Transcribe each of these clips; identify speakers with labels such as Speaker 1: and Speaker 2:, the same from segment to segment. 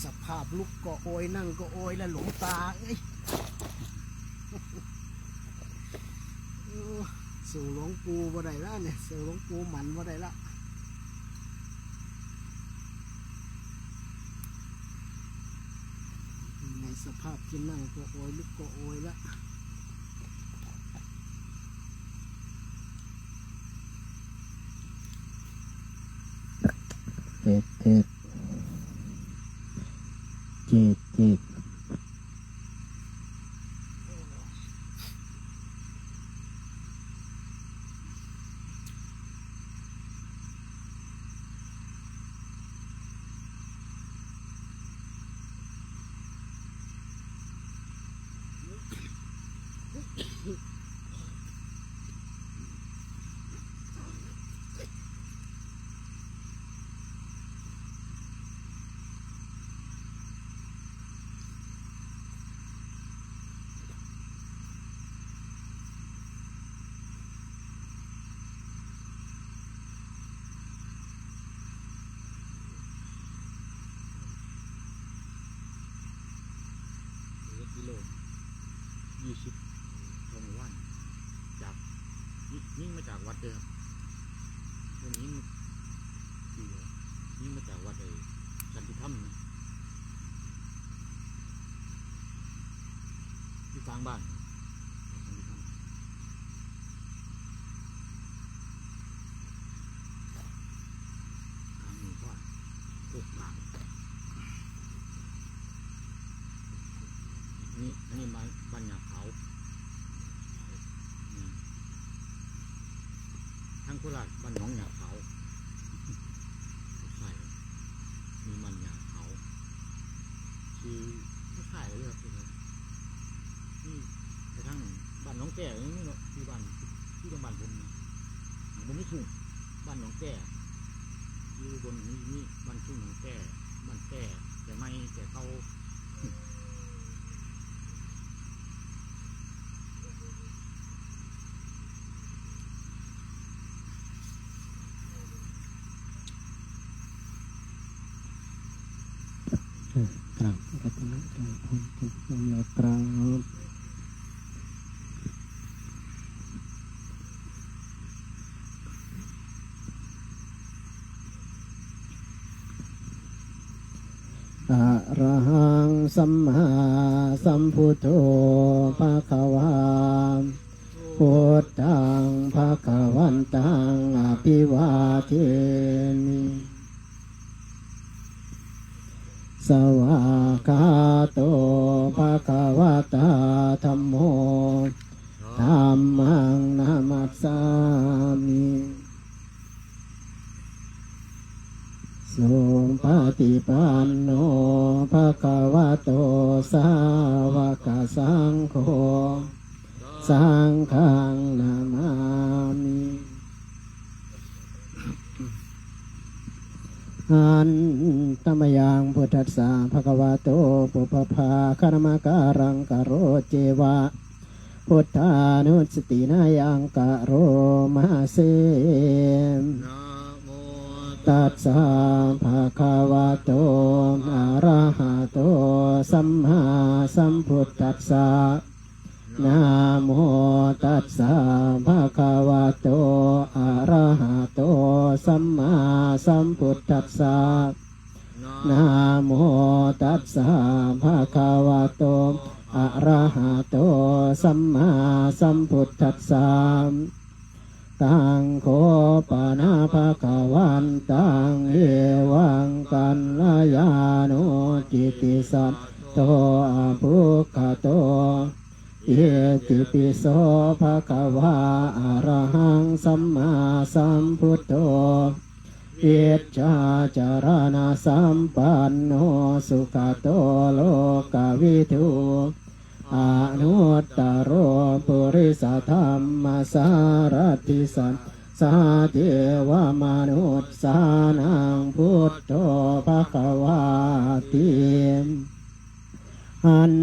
Speaker 1: สภาพลุกก็โอยนั่งก็โอยแล้วหลวงตาเอ้ยสู่หลวงปู่บ่ได้ละเนี่ยสู่หลวงปู่หมันบ่ได้ละในสภาพที่นั่งก็โอยลุกก็โอยละ
Speaker 2: เจ็ดเจ็ดเจ็ดเจ็ด
Speaker 3: กิโล20ตรงวันจากยิ่งมาจากวัดเดิมวันนี้ยิ่งมาจากวัดไอ้สันติธรรมนะที่กลางบ้านสันติธรรมทางหมู่บ้านโคกกลางอันนี้บ้านหยาบเขาทั้งโคราชบ้านหนองหยาบเขาใช่มีมันหยาบเขาคือใช่เลยครับนี่กระทั่งบ้านหนองแก่นี่เนาะที่บ้านที่โรงพยาบาลผมผมไม่ถูกบ้านหนองแก่อยู่บนนี่บ้านทุ่งหนองแก่บ้านแก่แต่ไม่แต่เขา
Speaker 2: กราบพระพุทธเจ้าพุทธคุณกราบอะระหังสัมมาสัมพุทโธภะคะวาพุทธังภะคะวันตังอภิวาเทมิสวากขาโตภะคะวะตาธัมโมธัมมังนามัสสามิสุปฏิปันโนภะคะวะโตสาวกสังโฆสังฆังนามามิอันตมยังพุทธัสสะภะคะวะโตปุพพาคารมะการังกะโรเจวะพุทธานุสตินายังกะโรมาเส
Speaker 3: นะโม
Speaker 2: ตัสสะภะคะวะโตอะระหะโตสัมมาสัมพุทธัสสะนะโมตัสสะภะคะวะโตอะระหะโตสัมมาสัมพุทธัสสะนะโมตัสสะภะคะวะโตอะระหะโตสัมมาสัมพุทธัสสะตังโคปนะภะคะวันตังเอวังกัลยาโนจิติสัตโตอะภุคขโตเอติปิโสภะคะวะอะระหังสัมมาสัมพุทโธเอจาจารณะสัมปันโนสุขโตโลกวิทูอนุตตโรปุริสธรรมสารติสันสาเทวมนุษย์สานังพุทโธภะคะวาติอัน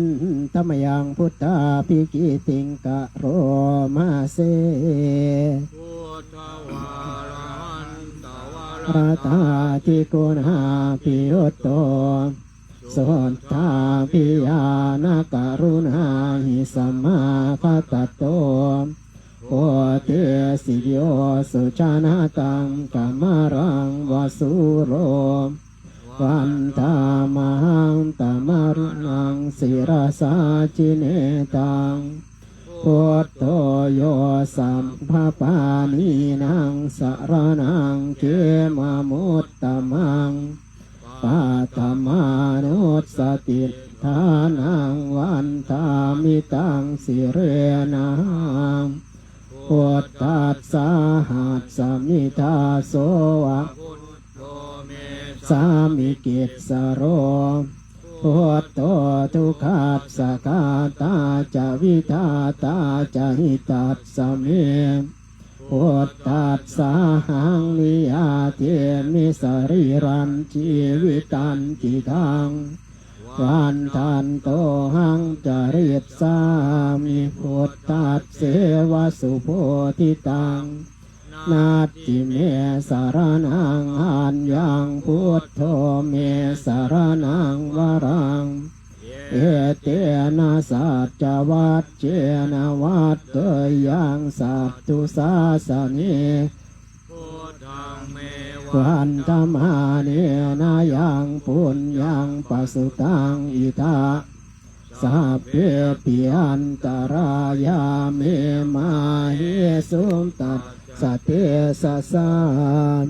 Speaker 2: ตมยังพุทธาภิกิติงกะโรมาเส
Speaker 3: พุทธวารันตวา
Speaker 2: รัตาทิกุณาปิยุตโต สุทธาพิยานกรุณาหิสัมมาคตโตโอเตสิโยสุชานาตังกัมมารังวสุโรวันตามหังตมรุนังศิรสาจิเนตังพุทโธโยสัมภปานีนังสรนังเกมมุตตมังปาตมานุสติทานังวันทามิตังสิเรนังพุทธัสสะหัสสมิทาโสวะสามิกิตสโรพุทโธทุกขัสสะกาตาจะวิทาตาจะหิตัสสะเมพุทธัสสะหังนิยาเทมิสรีรันชีวิตันจิตังวันทันโตหังจริตสามิพุทธัสเสวสุโพธิตังนาติเมสารนังอัญญังพุทโธเมสารนังวรังเอเตนะสัจจวัตเจนะวัตเตยังสัตตุสาสเนวันธรรมาเนนะยังปุญญังปสุตังอิทาสัพเพปิอันตรายาเมมาเฮสุมตัสสะเทสะสาน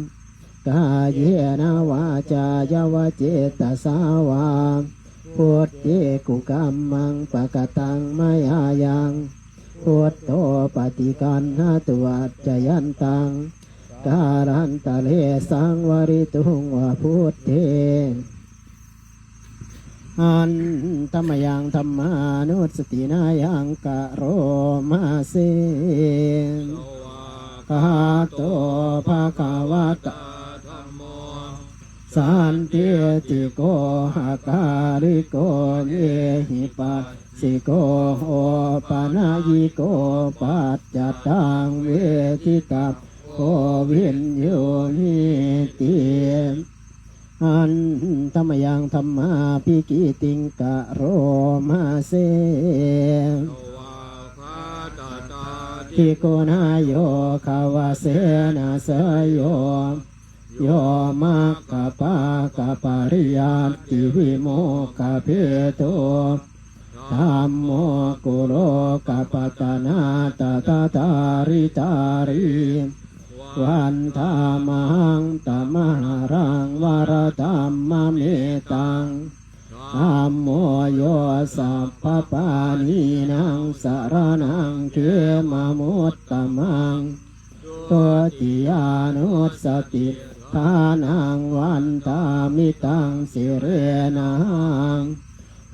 Speaker 2: กายเยนะวาจายวเจตสาวาพุทธิกุกัมมังปะกตังมายายังพุทโธปฏิกันหาตัวจยันตังการันตะเลสังวริตุงวะพุทเทอันธรรมยังธรรมานุสตินายังกะโรมาเสกาโตภะคะวะตาธัมโมสันติติโกหะการิโกเยหิปัสสิโกโอปะนายิโกปัจจตังเวทิตาโควินโยนิติอันธรรมยังธรรมาภิกิติงกะโรมาเสทิโกนาโยคาวาเสนาสโยโยมัคคปะกะปะริยัติวิโมกะเพโตธัมโมกุโลกะปัตตนาตตาตาริตาริวันธามังตมหารังวรธัมมะเมตังธัมโมโยสัพพปานีนังสารนังเขมมุตตมังตัวติยานุสติทานังวันตามิตังสิเรนัง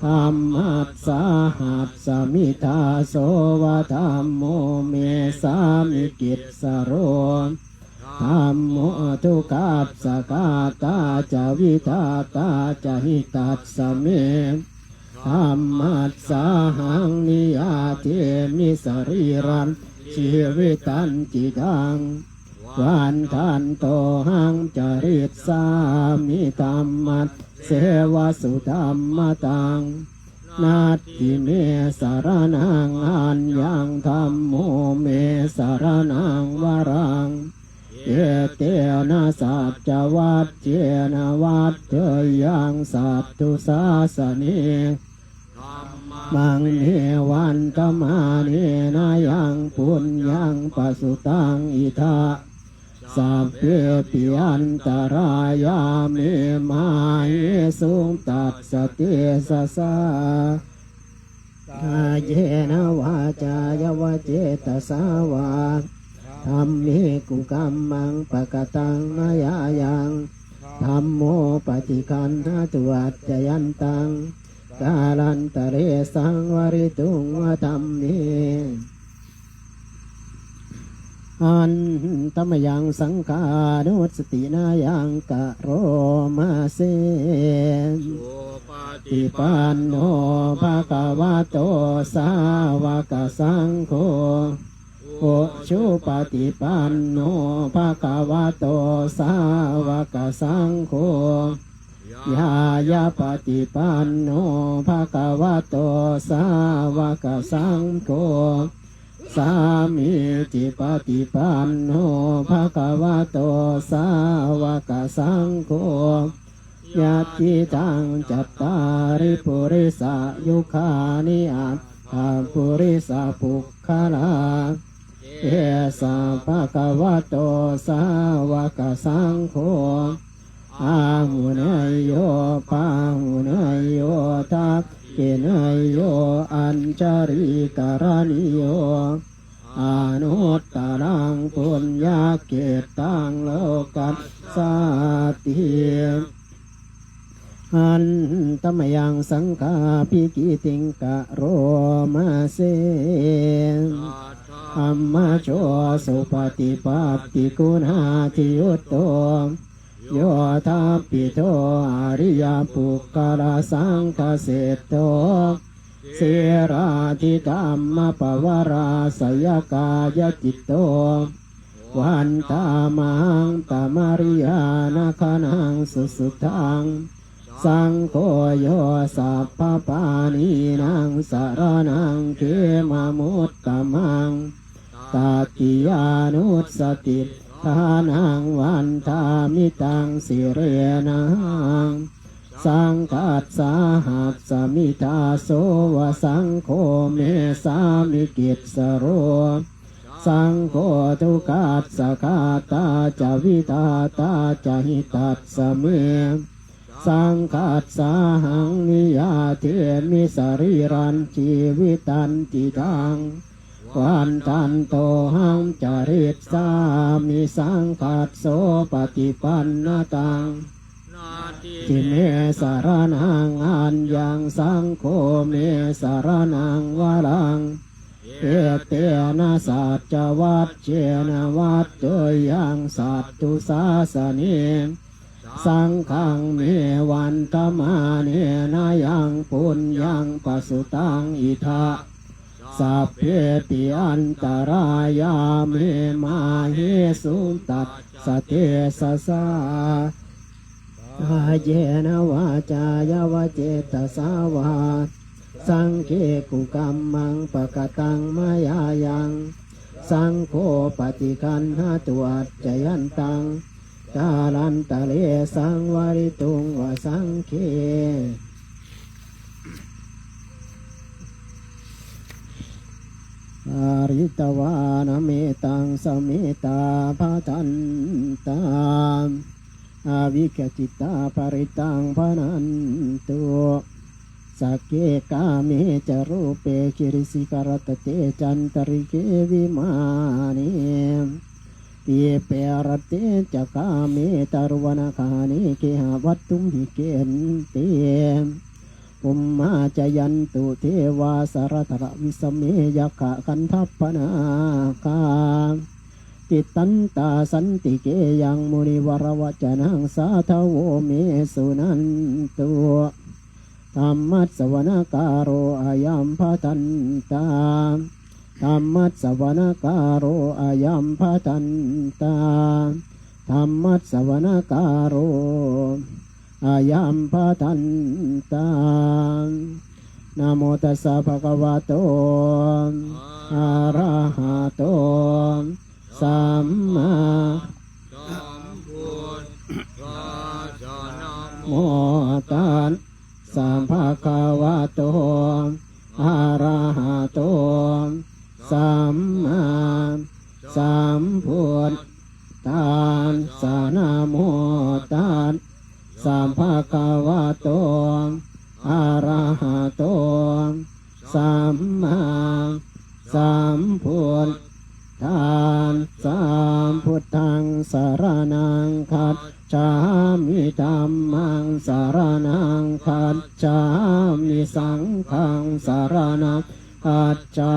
Speaker 2: ธัมมัสสะหัสสมิทาโสวะธัมโมเมสามิกิตสโรธัมโมทุกขัสสะกาตาจะวิทาตาจะหิตัสสะเมธัมมัสสะหังนิยาเทมิสรีรันชีวิตันจิตังวันทันโตหังจริตสามิธัมมัสเสวสุธัมมตังนาติเมสารนังอัญญังธัมโมเมสารนังวรังเอเตนะสัจจวัตเจนะวัตเตยังสัตตุสาสเนมังเนวันตมาเนนะยังปุญญังปสุตังอิทาสัพเพปิอันตรายาเมมาเยสุงตัสสะเทสะสากายเยนะวาจายวเจตสาวาธัมเมกุกัมมังปะกตังมายายังธัมโมปฏิคันหาตุวัจจยันตังกาลันตะเรสังวริตุงวะธัมเมอันธรรมยังสังฆานุสตินายังกะโรมาเสติปันโนภะคะวะโตสาวกสังโฆโอชุปฏิปันโนภะคะวะโตสาวกสังโฆ ยายาปฏิปันโนภะคะวะโตสาวกสังโฆสามีจิปฏิปันโนภะคะวะโตสาวกสังโฆยะติตังจัตตาริปุริสายุคานิอัตถาปุริสาปุคคลาเอสะภะคะวะโตสาวกสังโฆอาหุเนยโยปาหุเนยโยทักขิเนยโยอัญจาริกรณิโยอนุตตรังปุญญาเกตังโลกัสสาติอันตมยังสังฆาภิกิติงกะโรมาเสอัมมาโชสุปฏิปัตติกุณาทิยุตโตโยธาปิโตอริยปุคคลสังฆเสตโตเสราธิธรรมปวาราสยกายจิตโตวันตามังตมริยานาคนังสุสุทังสังโฆโยสัพพปานีนังสารนังเขมมุตตมังตติยานุสติทานังวันทามิตังสิเรนังสังกัสสาหัสสมิทาโสวสังโฆเมสามิกิจสโรสังโฆทุกัสสคาตาจวิตาตาจหิตัสสเมสังกัสสาหังนิยาเทมิสรีรันชีวิตันติทังวันตันโตหังจริตสามิสังกัสโสปฏิปันนตังทิเมสารนังอันยังสังโฆเมสารนังวารังเอเตนะสัจจวัตเจนะวัตเตยังสัตตุสาสเนสังฆังเมวันตมาเนนายังปุญญังปสุตังอิทะสัพเพติอันตรายาเมมาเหสุตัสสเตสสาอาเยนะวาจายาวเจตสาวาสังเคกุกัมมังปะกตังมายายังสังโฆปฏิคันหาตัวจยันตังกาลันตะเลสังวริตุงวสังเคอาริตวานเมตังสเมตาภาทันตามอาวิกจิตาปริตังพนันตุสักเกกาเมจรูปเปคิริสิกรตเตจันตริเกวิมานิปีเปรเตจักาเมตารวนาคานิเกหวัตตุมหิเกนเตปุมมาจยันตุเทวาสารทรวิสเมยขะคันทัพพนาคาติตันตาสันติเกยังมุนิวรวจนังสาทโวเมสุนันตุธรรมัสสวนากาโรอายัมภทันตาธรรมัสสวนากาโรอายัมภทันตาธรรมัสสวนากาโรอายัมภทันตานะโมตัสสะภะคะวะโตอะระหะโตสัมมาโมตัสสัมภะคะวะโตอะระหะโตสัมมาสัมพุทธัสสะนะโมตัสสัมภะคะวะโตอะระหะโตสัมมาสัมพุทธัสสะพุทธังสรณังคัจฉามิธัมมังสรณังคัจฉามิสังฆังสรณังคัจฉา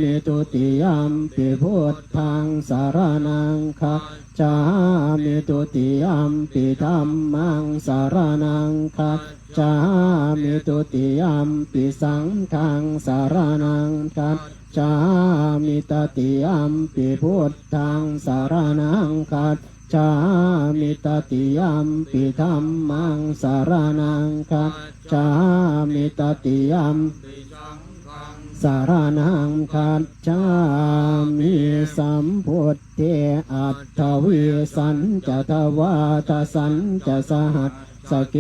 Speaker 2: มิตุติยัมปิพุทธังสรณังคัจฉามิตุติยัมปิธัมมังสรณังคัจฉามิตุติยัมปิสังฆังสรณังคัจฉามิตติยัมปิพุทธังสรณังคัจ จามิตติยัมปิธัมมังสารนังคัจฉามิตติยัมสารนังคัจฉามิสัมพุทเทอัตถวิสัญจทวาทสัญจสหัสสเก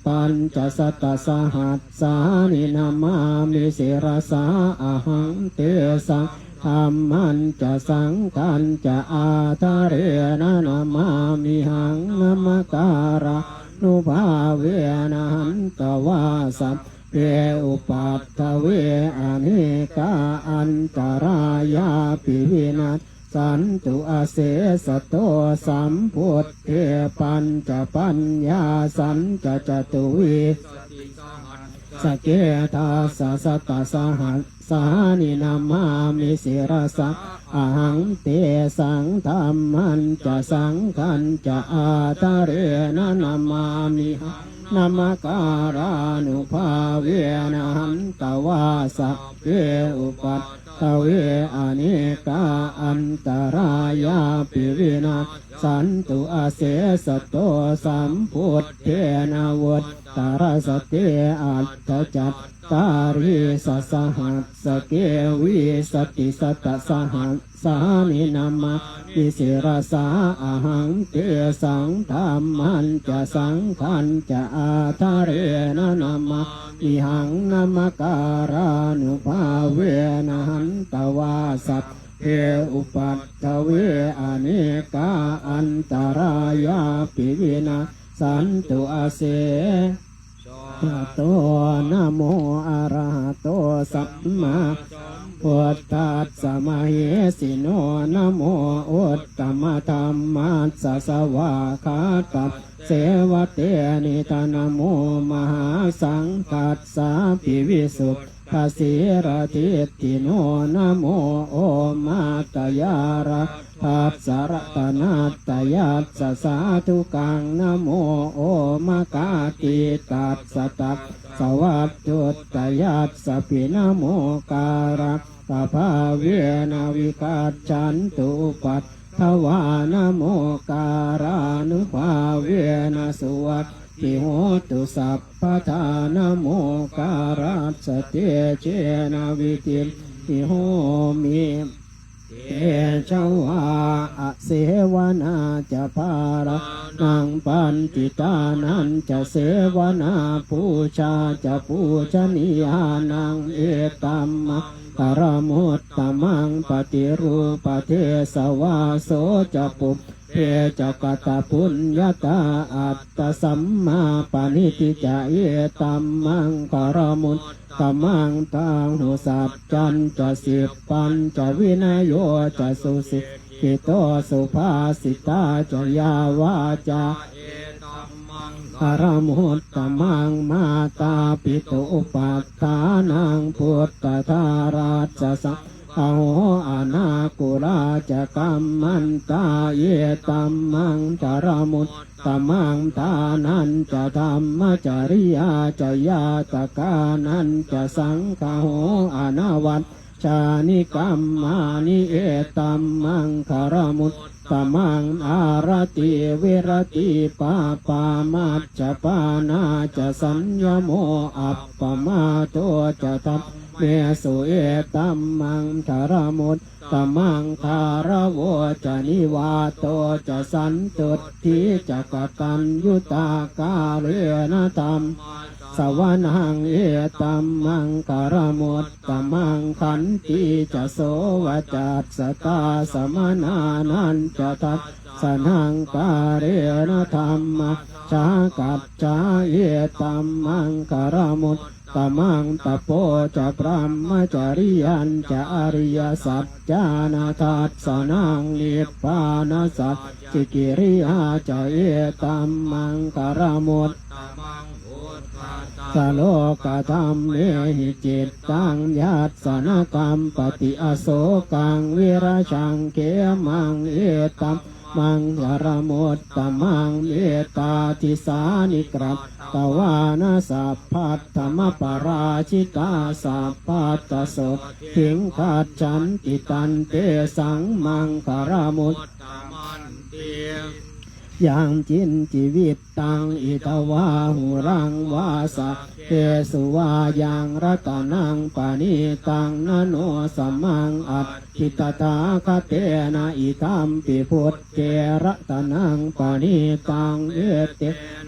Speaker 2: ปัญจสัตตสหัสสานินามามิสิรสาอหังเตสังธรรมันจะสังขันจะอาทะเรนะนามามิหังนมการะนุภาเวนะหันตวาสัพเพอุปัฏฐเวอเนกาอันตรายาปิวินัสสันตุอเสสโตสัมพุทเทปัญจปัญญาสันจจตุวิสเกทาสสตสหัสสานินามามิสิรสะอหังเตสังธรรมันจะสังขันจะอาทะเรนะนามามิหังนามการานุภาเวนะหันตวาสัพเพอุปัฏฐเวอเนกาอันตรายาปิวินาศสันตุอเสสโตสัมพุทเทนะวุตตรสเตอัตถจัตตาริสสหัสสเกวิสติสัตตสหัสสานินามามิสิรสาอหังเตสังธรรมันจะสังขันจะอาทะเรนะนามามิหังนามการานุภาเวนะหันตวาสัพเพอุปัฏฐเวอเนกาอันตรายาปิวินาศสันตุอเสโตนะโมอะระหะโตสัมมาพุทธัสสะมะเหสิโนนะโมอุตตมะธัมมัสสะสวาคาตัสเสวะเตนิตานะโมมหาสังกัสสะปิวิสุทธาสีรทิติโนนะโมโอมาตยาระทัสสะรัตนาตยัสสะสาธุกังนะโมโอมากาติตัสสะตัสสวัตถุตยัสสะปินะโมการะตาภาเวนะวิกัจฉันตุปัฏฐวานะโมการานุภาเวนะสุวัตติโหตุสัพพทานะโมการัสสเตเจนะวิติติโหมิเตชวาอเสวนาจะภาระนังปันติตานันจะเสวนาปูชาจะปูชนียานังเอตัมมะกรมุตตมังปฏิรูปเทสวาโสจะปุเพจะกตปุญญาตาอัตตสัมมาปณิติจะเอตัมมังกรมุตตมังตังหุสัจจันจะสิบปัญจะวินัยโยจะสุสิกิโตสุภาสิตาจะยาวาจาอารมุตตมังมาตาปิตุปัฏฐานังพุทธทาราชสังอโหอนาคุราจะกัมมันตาเยตัมมังจารมุตตมังทานันจะธรรมจริยาจะยาตกานันจะสังฆโหอนาวัตชานิกัมมานิเอตัมมังคารมุตตมังอารติเวรติปาปามัจจปานาจะสัญญโมอัปปมาโตจะทัพเมสุเอตัมมังคารมุตตมังคารโวจะนิวาโตจะสันตุทิจะกตัญยุตากาเรนะธรรมสวนังเอตัมมังคารมุตตมังขันติจะโสวจัสสตาสมนานันจะทัสสนังกาเรนะธรรมชากัจจาเอตัมมังคารมุตตมังตโปจะพรหมจริยันจะอริยสัจจานาทัสสนังนิพพานาสัจจิกิริยาจะเอตัมมังคารมุตสโลกธรรมเมหิจิตตังยัสสนกรรมปฏิอโศกังวิราชังเขมังเอตัมมังคารมุตตมังเมตตาทิสานิกรัตตวานาสัพพัทธมปราชิตาสัพพัตตโสถิงขัดฉันติตันเตสังมังคารมุตตมันเต ยังจินชีวิตตังอิตวาหุรังวาสะเทสุวายังรัตนังปานิตังนโนสมังอัตถิตตาคเตนะอิตัมปิพุทธเจรัตนังปานิตังเอเต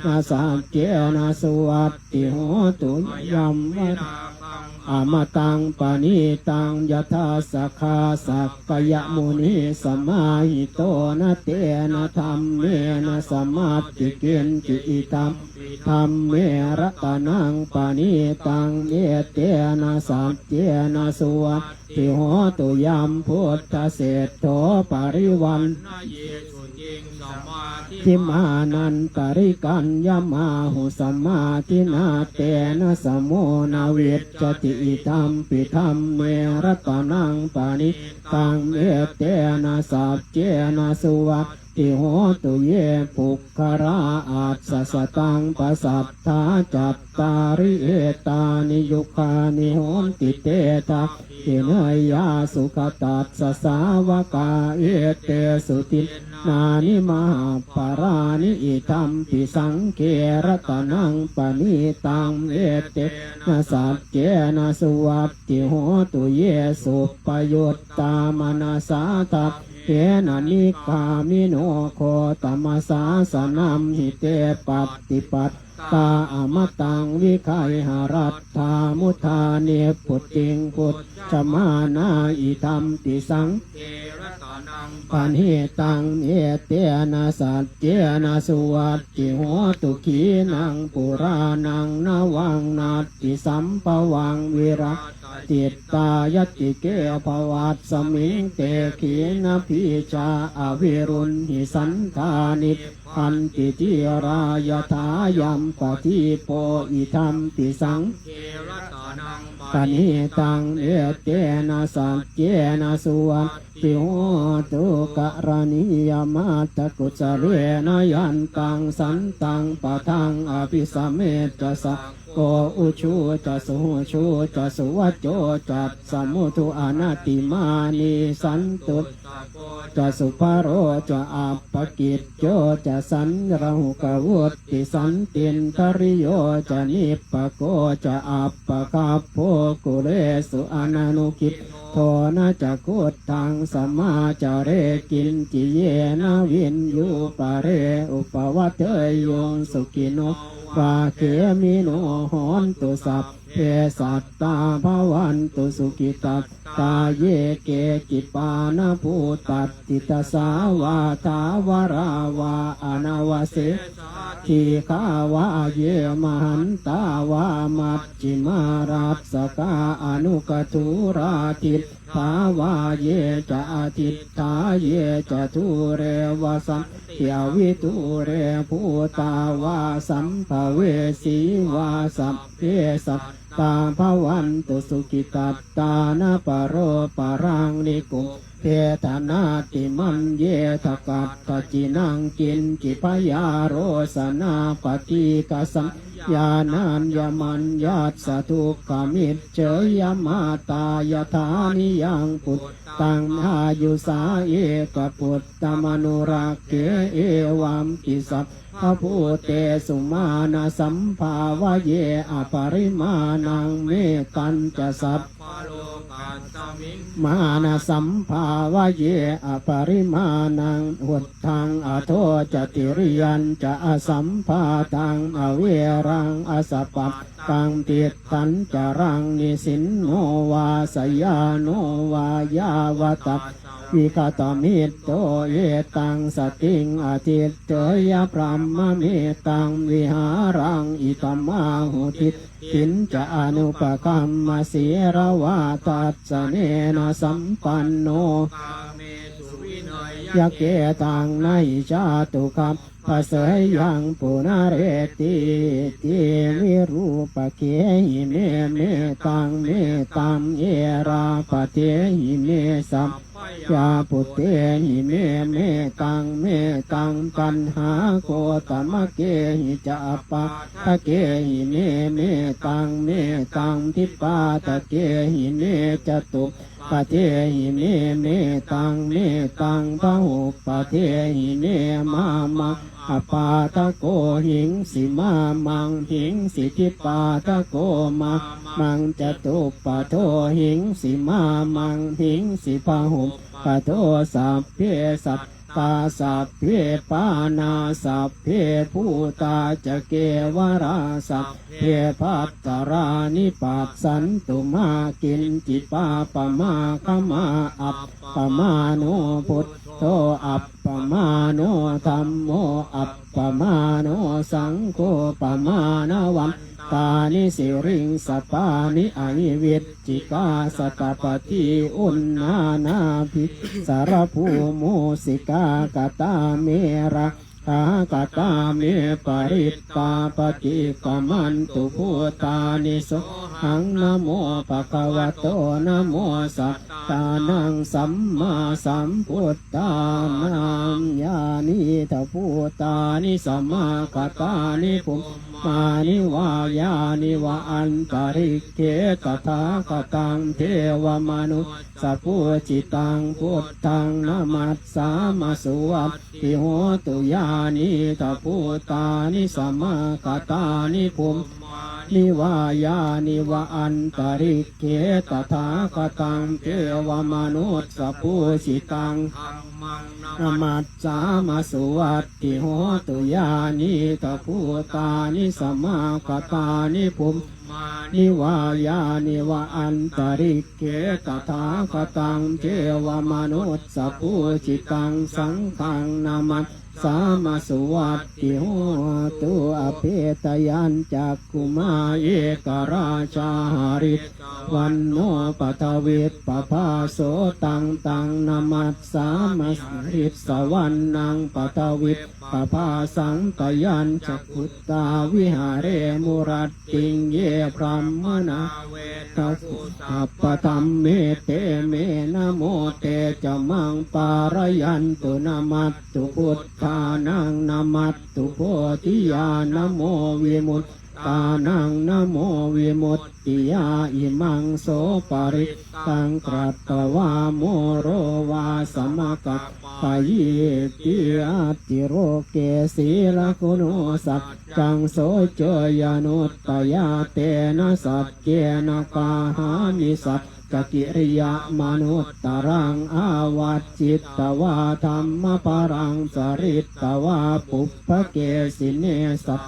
Speaker 2: นะสัจเจนะสวัตติโหตุยัมวะอมตังปานิตังยถาสัคคาสักกยมุนีสมาหิโตนะเตนะธรรมเมนะสมาติเกณจิอิตัมธรรมเมรัตนังปานิตังเอเตนะสัจเจนะสวัตติโหตุยัมพุทธเศรษโธปริวันทิมานันตริกัญญมาหุสมาทินาเตนะสมโมนาเวจจติอิตัมปิธรรมเมรัตนังปานิตังเอเตนะสัจเจนะสุวัตติโหตุเยปุคคาราอาสสตังปสัทธาจัตตาริเอตานิยุคานิโหนติเตตาเนยาสุขตัสสสาวกาเอเตสุตินานิมหาปารานิอิตัมปิสังเกรตนังปณิตังเอเตนะสัจเจนะสุวัตติโหตุเยสุปโยตตามนาสาตัสเยนะนิกามิโนโคตมัสสาสนัมหิเตปัตติปัตตาอมตังวิไคหารัตถามุทาเนปุตติงพุทธมานาอิตัมติสังปันหิตังเอเตนะสัจเจนะสุวัตติโหตุขีนังปุรานังนวังนาติสัมปวังวิรัตจิตตายติเกภวัตสมิงเตขีนะพิจาอวิรุณหิสันธานิอันติจิรายถายัมปฏิโพอิธัมปิสังปณิตังเอเตนะสัจเจนะสุวัตติโหตุกะรณียมาตกุสะเรนะยันตังสันตังปะทังอภิสเมตสะโกอุชูจะสุชูจะสุวัจโจจัตสมุทุอนาติมานิสันตุจะสุภโรจะอัปปกิจโจจะสันระหุกวุติสันตินทริโยจะนิปปโกจะอัปปคาโพกุเรสุอนานุกิจโทนะจะโคตังสมาจาเรกินจิเยนะวินยูปะเรอุปวัตเตยโยสุกิโนปาเขมิโนหอนตุสัพเพสัตตาภวันตุสุกิตัตตาเยเกกิปานาภูตัตติตสาวาทาวราวาอนาวเสทีฆาวาเยมหันตาวามัจจิมารัสสกาอนุกทุราทิตภาวาเยจะอาทิตถาเยจะทุเรวสัมเทวิทุเรภูตาวาสัมภเวสีวาสัพเพสัตตาภวันตุสุกิตัตตานาปโรปารังนิกุมเทธนาติมันเยทกัตถจินังกินกิพยาโรสนาปฏิกสัมยานันยมันยัตสทุกขมิตเจยมาตายธานิยังปุตตังอายุสาเอกปุตตมนุรักเกเอวัมกิสัพพระพุเตสุมาณสัมภาวะเยอปริมาณังเมตัญจะสัพมานะสัมภาวะเยอปริมาณังหุดทังอโทจติริยันจะอสัมภาตังอเวรังอสปัปตังติตันจรังนิสินโนวาสยาโนวายาวตัพวิคตมิตโตเยตังสติงอทิตเตยพรหมเมตังวิหารังอิตมาหุติตินจะอนุปกัมมเสรวาตัสสเนนะสัมปันโนยะเกตังไนจาตุคัมภะเสยยังปุนาเรติเตวิรูปเกหิเมเมตังเอราปะเทหิเมสัมยาปุเตหิเมตังปัญหาโคตมะเกหิจะปะตะเกหิเมตังทิปาตะเกหิเมจตุป ปะเทหิเมเมตังเมตังพหุปะเทหิเมมามังอปาตะโกหิงสิมามังหิงสิทิปาตะโกมามังจตุปะโทหิงสิมามังหิงสิพหุปะโทสัพเพสัตตาสัพเพปานาสัพเพภูตาจะเกวราสัพเพพัตตารานิปัสสันตุมากินจิปาปะมาคมาอัปปมาโนพุทโธอัปปมาโนธัมโมอัปปมาโนสังโฆปมาณวันตานิสิริงสปานิอนิวิตจิกาสตปฏิอุณนานาภิสารภูมุสิกากตาเมระกากตาเมปริตตาปฏิกมันตุภูตานิโสหังนะโมภะคะวะโตนะโมสัตตานังสัมมาสัมพุทธานังญาณิทะภูตานิสัมมากัตตานิภุมมานิวายานิวะอันตริเกตถาคตังเทวมนุสสัพพุจิตังพุทธังนามัสสามาสุวัตติโหตุยานิทะภูตานิสัมมากัตตานิภุมนิวายานิวะอันตริเกตถาคตังเทวมนุสสัพพุจิตังนามัสสามาสุวัตติโหตุยานิทะภูตานิสัมมากัตตานิภุมนิวายานิวะอันตริเกตถาคตังเทวมนุสสัพพุจิตังสังฆังนามัสสามาสุวัตติโหตุอภิตยัญจักขุมาเอกราชาหาริตวันโนปทวิตปภาโสตังตังนามัสสามาริตสวรรณังปทวิตปภาสังตยัญจักขุตาวิหาเรมุรัตติงเยพรหมนาทัสสัพพธรรมเมเตเมนะโมเตจะมังปารยันตุนามัตตุพุทธานังนามัตตุโพธิญาณโมวิมุตตานังนะโมวิมุตติยาอิมังโสปริตังกรัตตวาโมโรวาสมกัปปะยิติอาติโรเกสีลคุโนสัจจังโสเจยานุตตยาเตนะสัจเกนะกาหามิสัจกกิริยามนุตตรังอาวัจจิตตวาธรรมปรังสริตตวาปุพพเกสิเนสัจ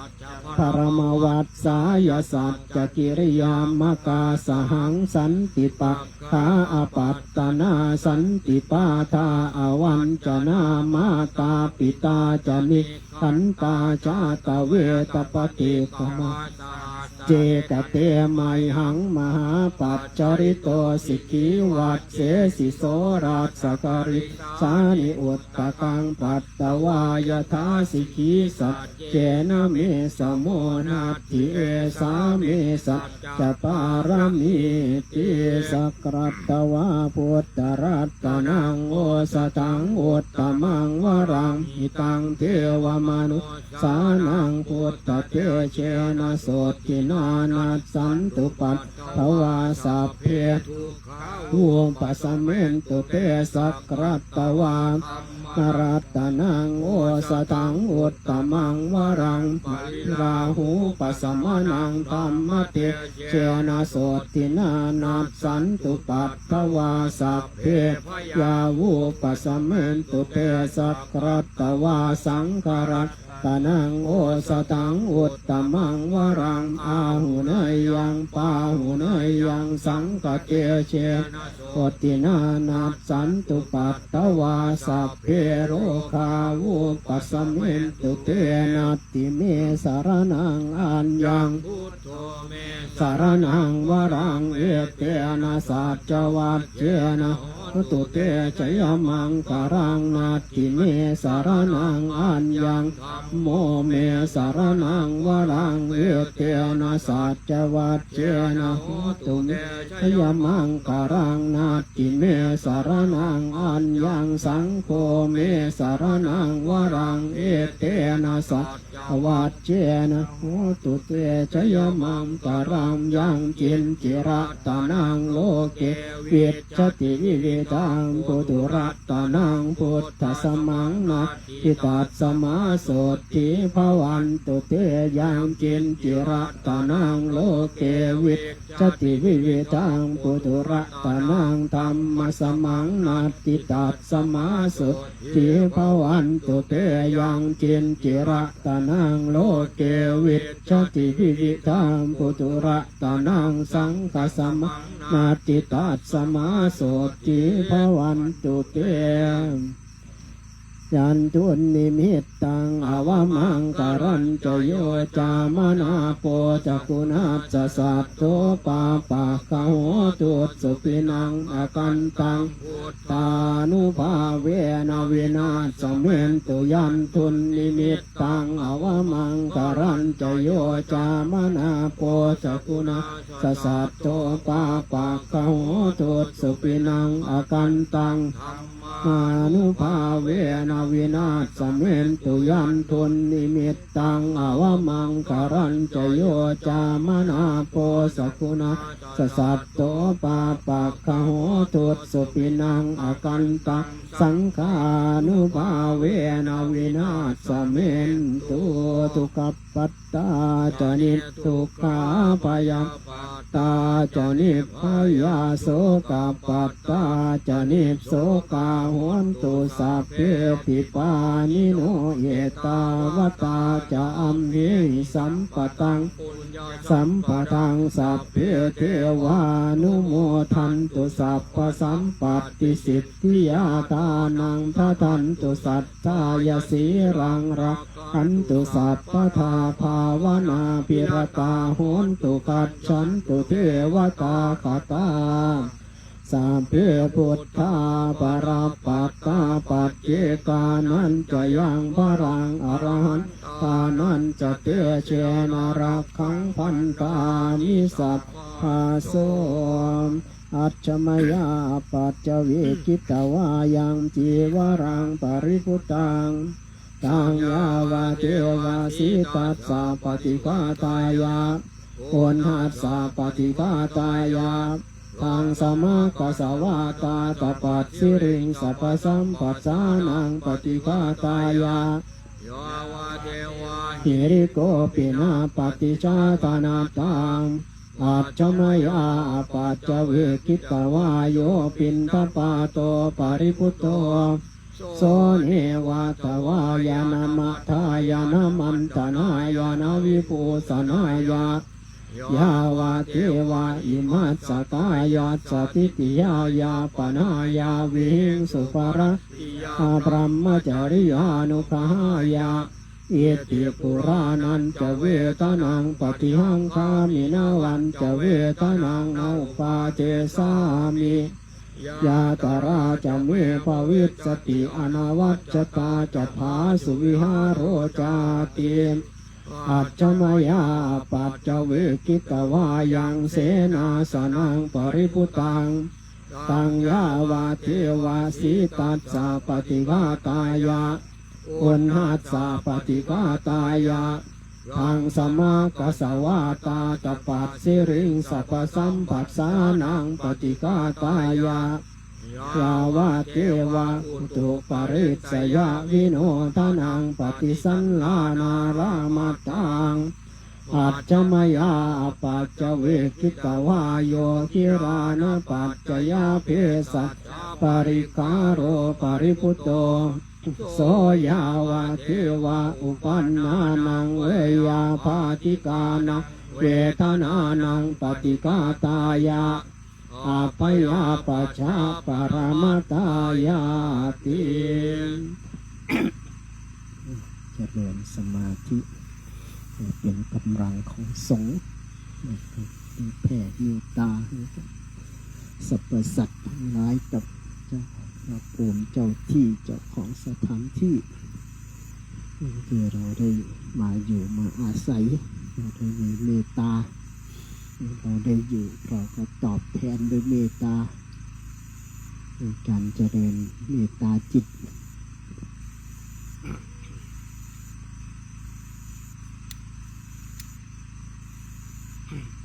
Speaker 2: ปรมวัตสายสัจจกิริยามกาสหังสันติปะขาอปัตตนาสันติปาทาอวันจนามาตาปิตาจนิขันตาชาตเวตปฏิกมาเจกเตมัยหังมหาปัจจริโตสิกิวัตเสสิโสราสการิสานิอุตตะกังปัตตวายทาสิกิสัจเจนะเมสโมนาติเอสาเมสัจจปารมิติสักรัตตวาพุทธรัตตนังโอสตังอุตตมังวรังหิตังเทวมนุสานังพุทธเทเชนะโสตินานัสสันตุปัตถวาสัพเพทุวงปัสสเมนตุเตสักรัตตวารัตตนังโอสตังอุตตมังวรังราหูปัสสมนังธรรมเตเชนะโสตินานัสสันตุปัตถวาสัพเพยาวูปัสสเมนตุเตสักรัตตวาสังฆรัตตนังโอสตังอุตตมังวรังอาหุเนยยังปาหุเนยยังสังกเตเชโอตินานัสสันตุปัตตวาสัพเพโรคาวุปัสสเมนตุเตนัตติเมสารนังอัญญังสารนังวรังเอเตนะสัจจวัตเจนะตุเตชยมังกรังนาติเมสารนังอัญญังโมเมสารนังวรังเอเตนะสัจจวัตเจนะโหตุเมชยมังกรังนาติเมสารนังอัญญังสังโฆเมสารนังวรังเอเตนะสัจจ วัจเจนะโหตุเตชยมังตรังยังจินจิระตานังโลเกวิจติวิเวตังปุตุระตานังพุทธสมังนัตติตัสสมาโสติภวันตุเตยังจินจิระตานังโลเกวิจติวิเวตังปุตุระตานังธรรมสมังนัตติตัสสมาโสติภวันตุเตยังจินจิระตานังโลเกวิจติวิเวตังปุตุระตานังสังฆสมังนาติตัสสมาโสติภวันตุเตยันตุนิมิตตังอวมังกรัญจโยจามนาโปจักุณัสสะโตปาปะกะโหตุสุปินังอกันตังตานุภาเวนะวินาศเมนตุยันตุนิมิตตังอวมังกรัญจโยจามนาโปจักุณัสสะโตปาปะกะโหตุสุปินังอกันตังมานุภาเวนะวินาศเมนตุยันทุนนิมิตตังอวมังกรัญจโยจามนาโปสกุณะสสัตโตปาปะกะโหตุสุปินังอกันตังสังฆานุภาเวนะวินาศเมนตุทุกขปัตตาจนิทุกขาปยัตตาจนิพยาโสกปัตตาจนิโสกาโหนตุสัพเพติปานิโนเยตาวตาจะอัมเหสัมปตังสัมปทังสัพเพเทวานุโมทันตุสัพพสัมปัตติสิทธิยาตานังทัทันตุสัตตายสีรังรักขันตุสัพพทาภาวนาปิรตาโหนตุกัจฉันตุเทวตาคตาสัพเพพุทธาปราปัตตาปัจเจกานันจะยังพรังอรหันตานันจะเตเชนารักขังพันตามิสัพพาโสอัจฉมยาปัจจวิกิตวายังจีวรังปริพุตังตังยาวาเทวาสิตัสสะปฏิฆาตายาโอนหัสสะปฏิฆาตายาทางสมากัสสวาตาตปัสสิริงสัพพสัมปัสสานังปฏิฆาตายาหิริโกปินาปฏิชาตานาตังอัจฉมยาปัจจวิกิตวาโยปินทปาโตปริพุตโตโสเนวะตวายานามะทายานามันตนายานาวิภูสนายายาวะเทวะอิมัสสตายาสติติยายาปนายาวิหิงสุภระอาพรหมจริยานุภายาอิติปุรานันจะเวทนังปฏิหังคามินาวันจะเวทนังเอาปาเจสามิยาตราจะเมภวิสติอนาวัจตาจะภาสุวิหารโรจาติอัจฉมยาปัจจวิกิตวายังเสนาสนังปริพุตังตังยาวาเทวาสิตัสสะปฏิฆาตายาอุณหัสสะปฏิฆาตายาทางสมากัสสวาตาตปัสสิริงสัพพสัมปัสสานังปฏิฆาตายายาวะเทวะอุตุปริตสยวิโนทานังปฏิสันลานารามตังอัจฉมยาปัจจวิกิตวาโยกิรานะปัจจยาเพสัตปริคาโรปริพุตโตโสยาวะเทวะอุปันนานังเวยาภาติกานังเวทนานังปฏิฆาตายาอาปยาปัจฉาปรมาตายาติเจริญสมาธิเป็นกำลังของสงฆ์แผ่เมตตาสรรพสัตว์ทั้งหลายกับเจ้าภูมิเจ้าที่เจ้าของสถานที่คือเราได้มาอยู่มาอาศัยเราได้มีเมตตาเราได้อยู่เราก็ตอบแทนด้วยเมตตาด้วยการเจริญเมตตาจิต
Speaker 3: เ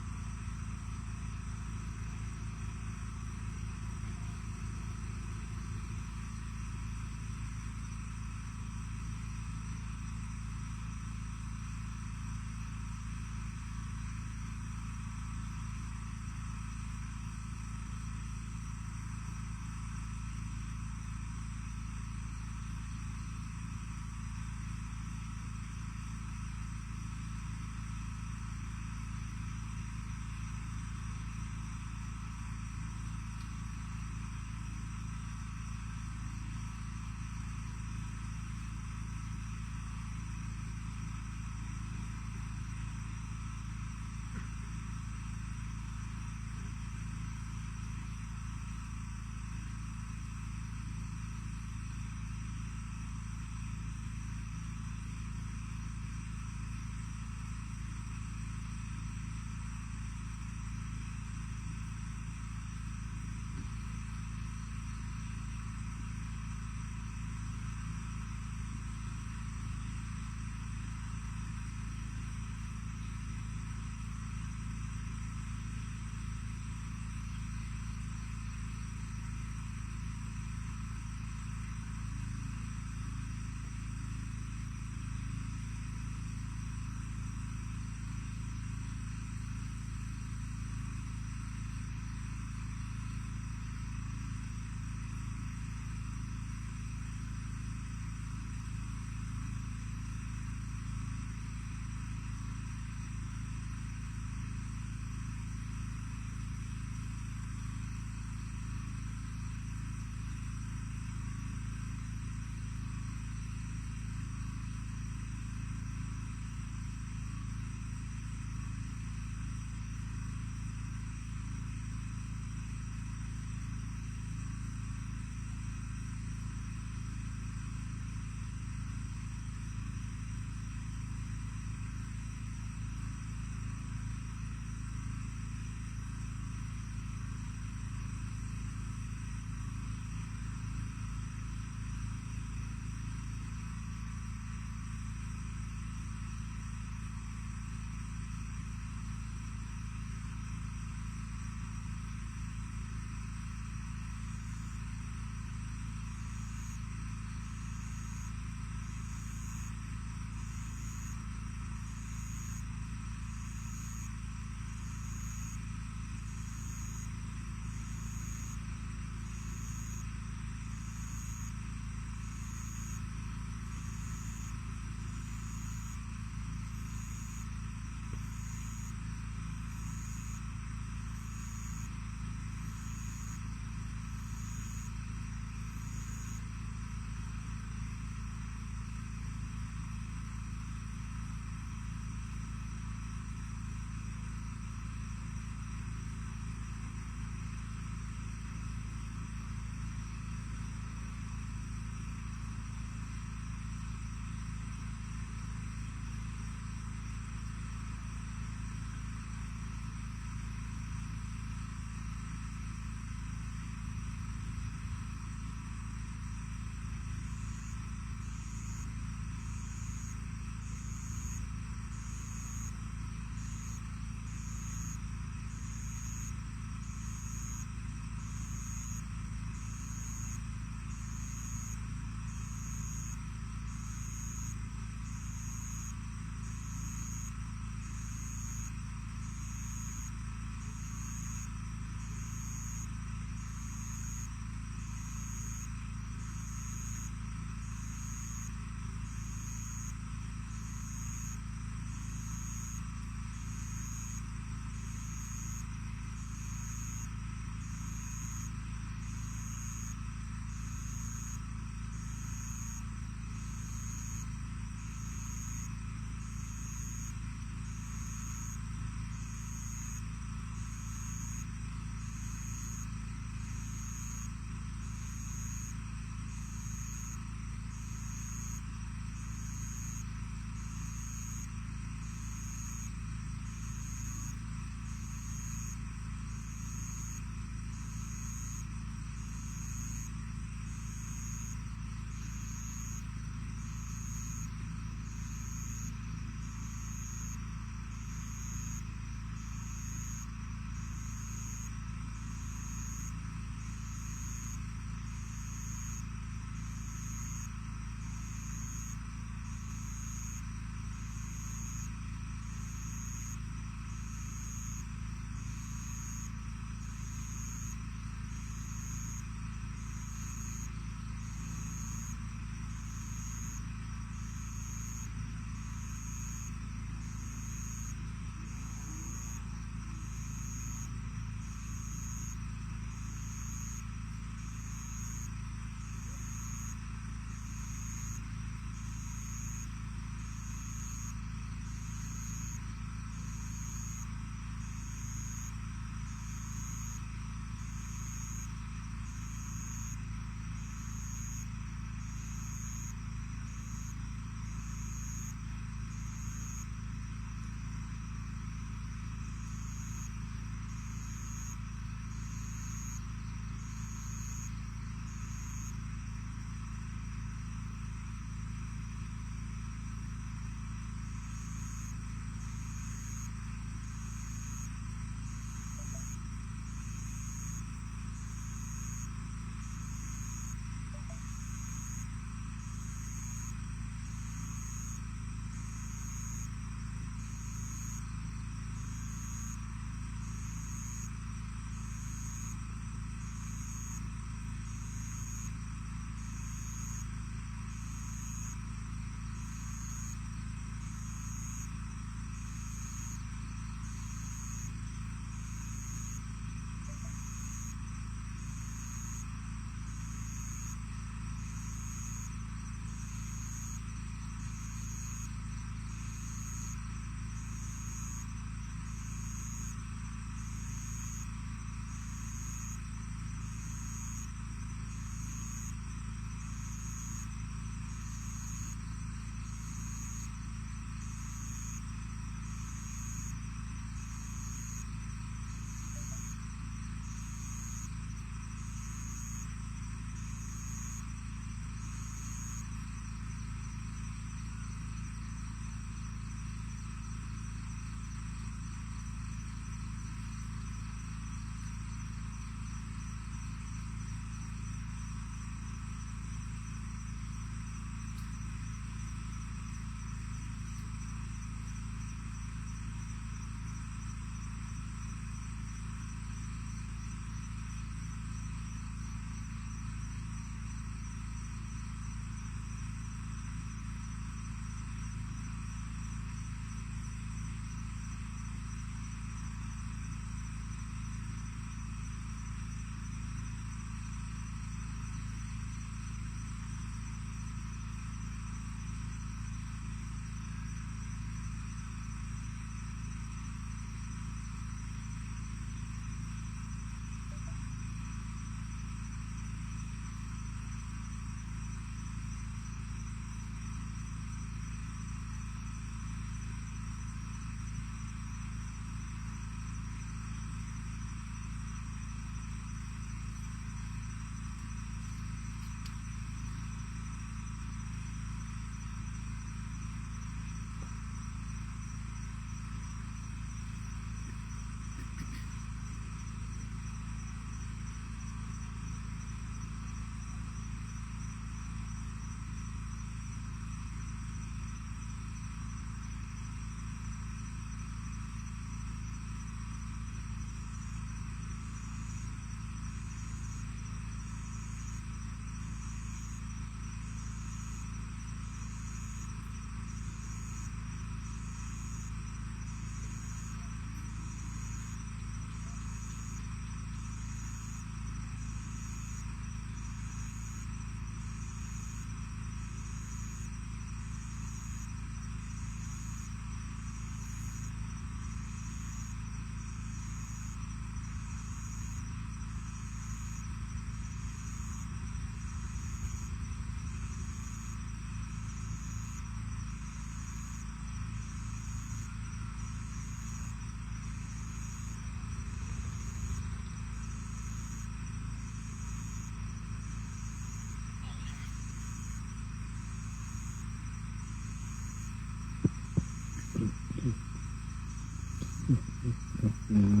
Speaker 2: น้ำ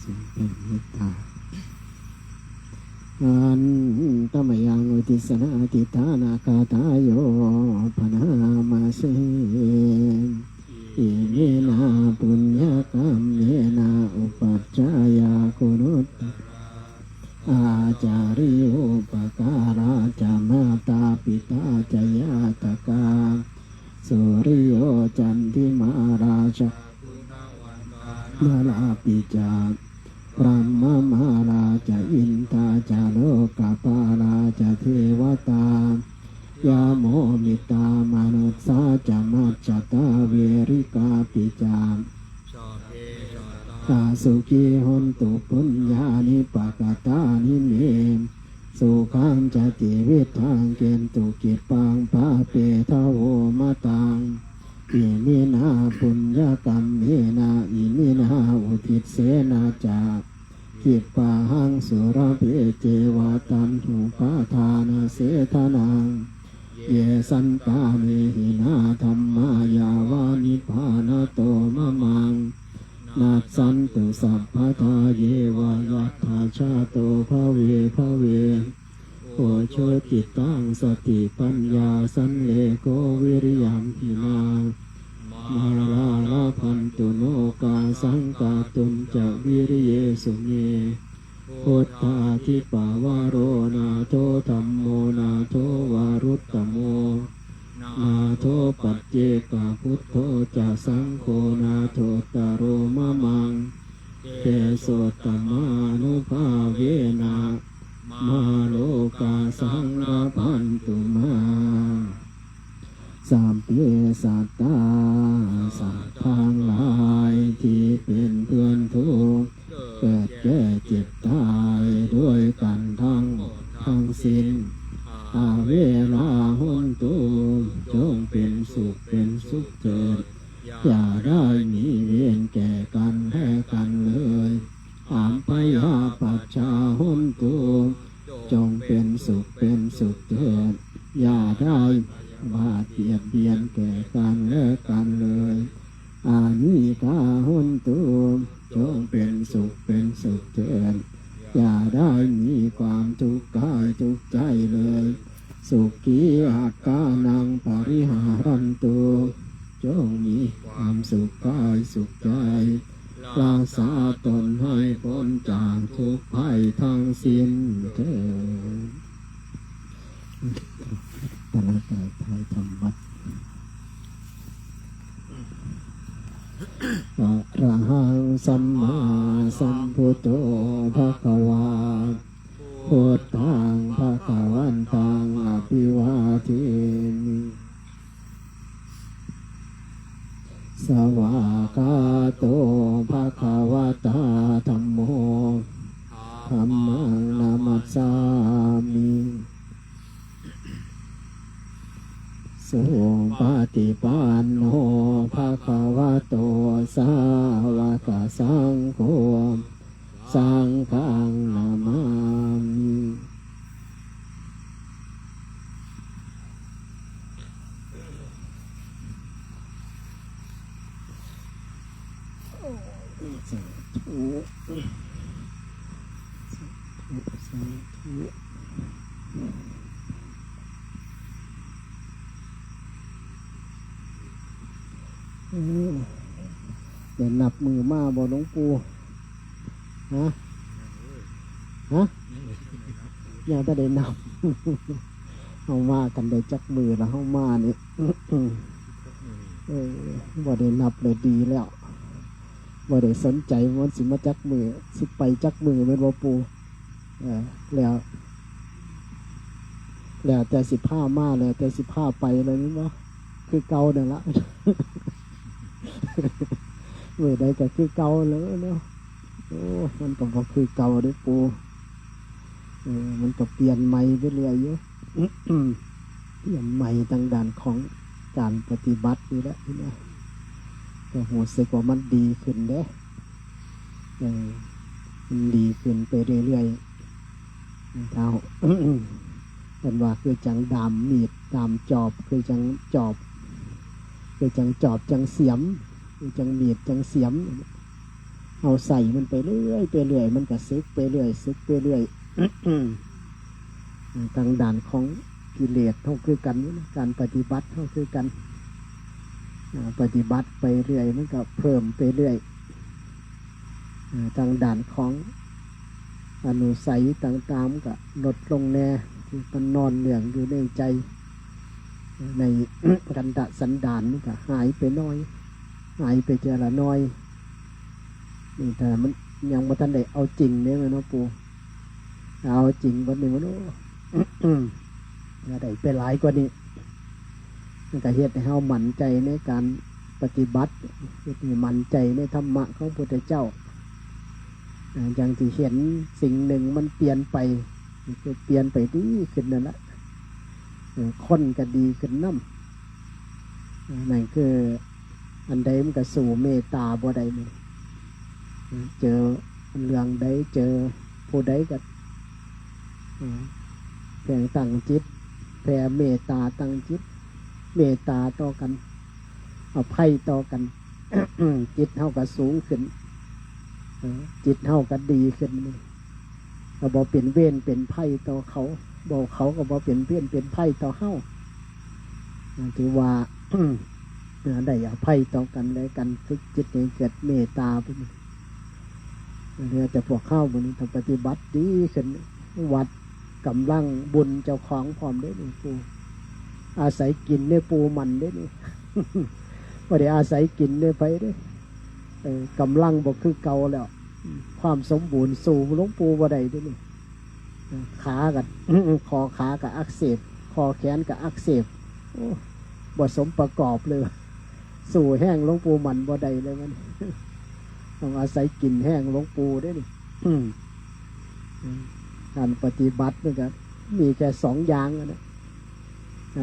Speaker 2: สิ่งเป็นเมตตาอันตมยังอุติสนาติฐานาคาทายโยพนามาเสอิมินาปุญญกรรมเมนาอุปัชฌายาคุนุตอาจาริโอปการาจามาตาปิตาจยาตกาสุริโยจันทิมาราชนาลาปิจาพระมมาราชอินทาจาโลกาปาราชเทวตายาโมมิตามนุสสาจามัจจตาเวริกาปิจามตาสุขีหนตุปุญญานิปกตานิเมสุขังจติวิทังเกณตุกิปังปะเปทะโวมะตังอิมินาปุญญกรรมเมนาอิมินาอุทิศเสนาจากิปะหังสุรเปเจวะตันหุปาทานาเสทนังเยสันตานิหินาธรรมายาวานิพานาโตมะมังนัสสันตุสัพพทาเยวายัตถาชาโตภเวภเวโอโชติตังสติปัญญาสันเลโกวิริยัมพินามาลาลาพันตุโนกาสังกาตุมจะวิริเยสุเมพุทธาทิปาวาโรนาโทธัมโมนาโทวารุตตโมนาโทปัจเจกพุทโธจะสังโฆนาโทตโรมะมังเตโสตมานุภาเวนะมาโลกาสังราพันตุมาสัมเพสัตตาสัตว์ทางหลายที่เป็นเพื่อนทุกข์เกิดแก่เจ็บตายด้วยกันทั้งหมดทั้งสิ้นอาเวลาหุนตุจงเป็นสุขเป็นสุขเถิดอย่าได้มีเวรแก่กันและกันเลยอามพยาปัจจาหุนตุจงเป็นสุขเป็นสุขเถิดอย่าได้บาดเบียดเบียนแก่กันและกันเลยอานิกาหุนตุจงเป็นสุขเป็นสุขเถิดอย่าได้มีความทุกข์กายทุกข์ใจเลยสุขีอาการนังปริหารันตุจงมีความสุขกายสุขใจรักษาตนให้พ้นจากทุกข์ภัยทั้งสิ้นเถิดตลอดกายไทยธรรมะอะระหังสัมมาสัมพุทโธภะคะวาพุทธังภะคะวันตังอภิวาเทมิสวากาโตภะคะวะตาธัมโมธัมมังนามัสสามิสุปฏิปันโนภะคะวะโตสาวกสังโฆสังฆังนามามิสาธุสาธุเดี๋ยวนับมือมาบ่หลวงปู่ฮะอย่าจะได้นับ เอามากันได้จักมือแล้วเอามาเนี่ยบ่ได้นับเลยดีแล้วบ่ได้สนใจมันสิมาจักมือสิไปจักมือเป็นบ่ปู่แล้วแต่สิผ้ามาเลยแต่สิผ้าไปเลยนี่บ่คือเก่าเนี่ยละ เมื่อใดก็คือเก่าเลยเนาะโอ้มันก็บ่คือเก่าเด้อปู่มันก็เปลี่ยนใหม่ไปเรื่อยอยู่ เปลี่ยนใหม่ทางด้านของการปฏิบัตินี่แหละนี่นะก็รู้สึกว่ามันดีขึ้นเด้มันดีขึ้นไปเรื่อยๆเท่า เป็นว่าคือจังดามมีดดามจอบคือจังจอบคือจังจอบจังเสียม จังมีดจังเสียมเอาใส่มันไปเรื่อยไปเรื่อยมันก็ซึกไปเรื่อยซึกไปเรื่อย ทางด่านของกิเลสเท่าคือกันการปฏิบัติเท่าคือกันปฏิบัติไปเรื่อยมันก็เพิ่มไปเรื่อยทางด่านของอนุสัยต่างๆก็ลดลงแน่ที่มันนอนเหลื่องอยู่ในใจใน กันดะสันดานมันก็หายไปน้อยหายไปเจละน้อยนี่แต่มันยังบ่ทันได้เอาจริงเนี่ยเนาะปู่เอาจริงวันหนึ่งวันโอ้อย่าได้ไปหลายกว่านี้มันก็เฮ็ดให้เฮามั่นใจในการปฏิบัติเฮ็ดให้มั่นใจในธรรมะของพระพุทธเจ้าอย่างที่เห็นสิ่งหนึ่งมันเปลี่ยนไปคือเปลี่ยนไปดีขึ้นนั่นแหละคนก็ดีขึ้นน้ำนั่นคืออันใดมันก็สู่เมตตาบ่ได้เลยเจอเรื่องใดเจอผู้ใดก็แผ่ตั้งจิตแผ่เมตตาตั้งจิตเมตตาต่อกันอภัยต่อกัน จิตเท่ากับสูงขึ้นจิตเท่ากับดีขึ้นก็บอกเป็นเวรเป็นไพ่ต่อเขาบอกเขาก็บอกเป็นเวรเป็นไพ่ต่อเฮาถือว่า ได้อภัยต่อกันและกันฝึกจิตให้เกิดเมตตาไปเรือแต่พวกเข้าบนนี้ทำปฏิบัติดีขึ้นวัดกำลังบุญเจ้าของพร้อมได้นี่ปูอาศัยกินเนี่ยปูมันได้นี่ ว่าได้อาศัยกินเนี่ยไปได้กำลังบอกคือเก่าแล้วความสมบูรณ์สู่หลวงปู่บ่ได้ได้นี่ขากับ คอขากับอักเสบคอแขนกับอักเสบบ่สมประกอบเลยสู่แห้งหลวงปู่มันบ่ได้เลยมัน ต้องอาศัยกินแห้งหลวงปู่ได้นี่การปฏิบัตินี่ก็มีแค่สองอย่างนะ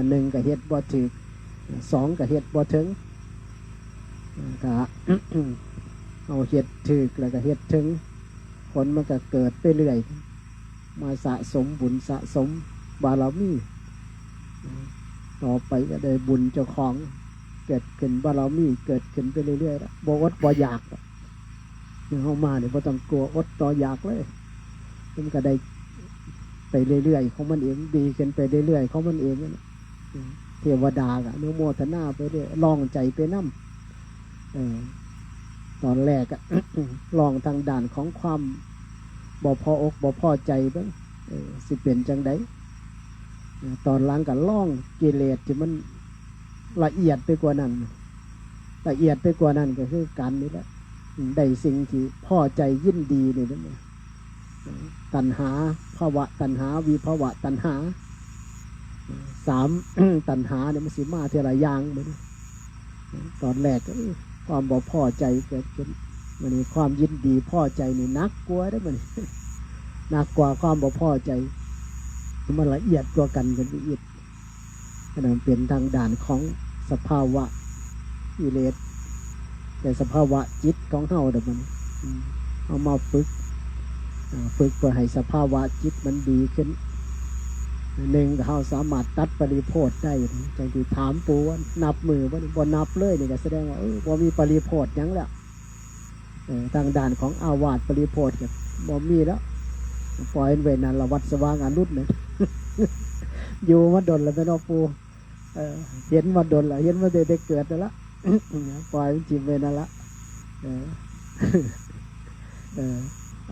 Speaker 2: หนึ่งก็เฮ็ดบ่ถึกสองก็เฮ็ดบ่ถึงถ้า เอาเฮ็ดถึกแล้วก็เฮ็ดถึงผลมันก็เกิดไปเรื่อยมาสะสมบุญสะสมบารมีต่อไปก็ได้บุญเจ้าของเกิดขึ้นบารมีเกิดขึ้นไปเรื่อยๆบ่อดบ่อยากเข้ามาเนี่ยบ่ต้องกลัวอดต่ออยากเลยมันก็ได้ไปเรื่อยๆของมันเองดีขึ้นไปเรื่อยๆของมันเองนะเทวดาอะนุโมทนาไปเรื่อยลองใจไปนั่มตอนแรกอะ ลองทางด่านของความบ่พออกบ่พอใจเบ้างสิเป็นจังไดตอนหลังก็ล่องกิเลสที่มันละเอียดไปกว่านั้นละเอียดไปกว่านั้นก็คือการนี้แหละได้สิ่งที่พอใจยินดีนี่นั่นเองตัณหาภาวะตัณหาวิภาวะตัณหาสาม ตัณหาเนี่ยมันสิมาเท่าไรอย่างเหมือนตอนแรกก็ความบ่พอใจเกิดขึ้นมันนี่ความยินดีพอใจนี่นักกว่าได้มัน นักกว่าความบ่พอใจมันละเอียดกว่ากันไปอีกนั่นเป็นทางด่านของสภาวะกิเลสแต่สภาวะจิตของเฮาเดี๋ยวมันเอามาฝึกเพื่อให้สภาวะจิตมันดีขึ้นหนึ่งเฮาสามารถตัดปริโภทได้จังที่ถามปู่ว่านับมือว่าบ่นับเลยนี่ก็แสดงว่าบ่มีปริโภทยังแล้วทางด่านของอาวาสปริโภทก็บ่มีแล้วปล่อยเวนันละวัดสว่างอนุตเนี่ย อยู่มาดนแล้วไปนอกปู่เห็นมาดนแล้วเห็นมาได้เกิดแล้วละ ปล่อยจิมเวนันละ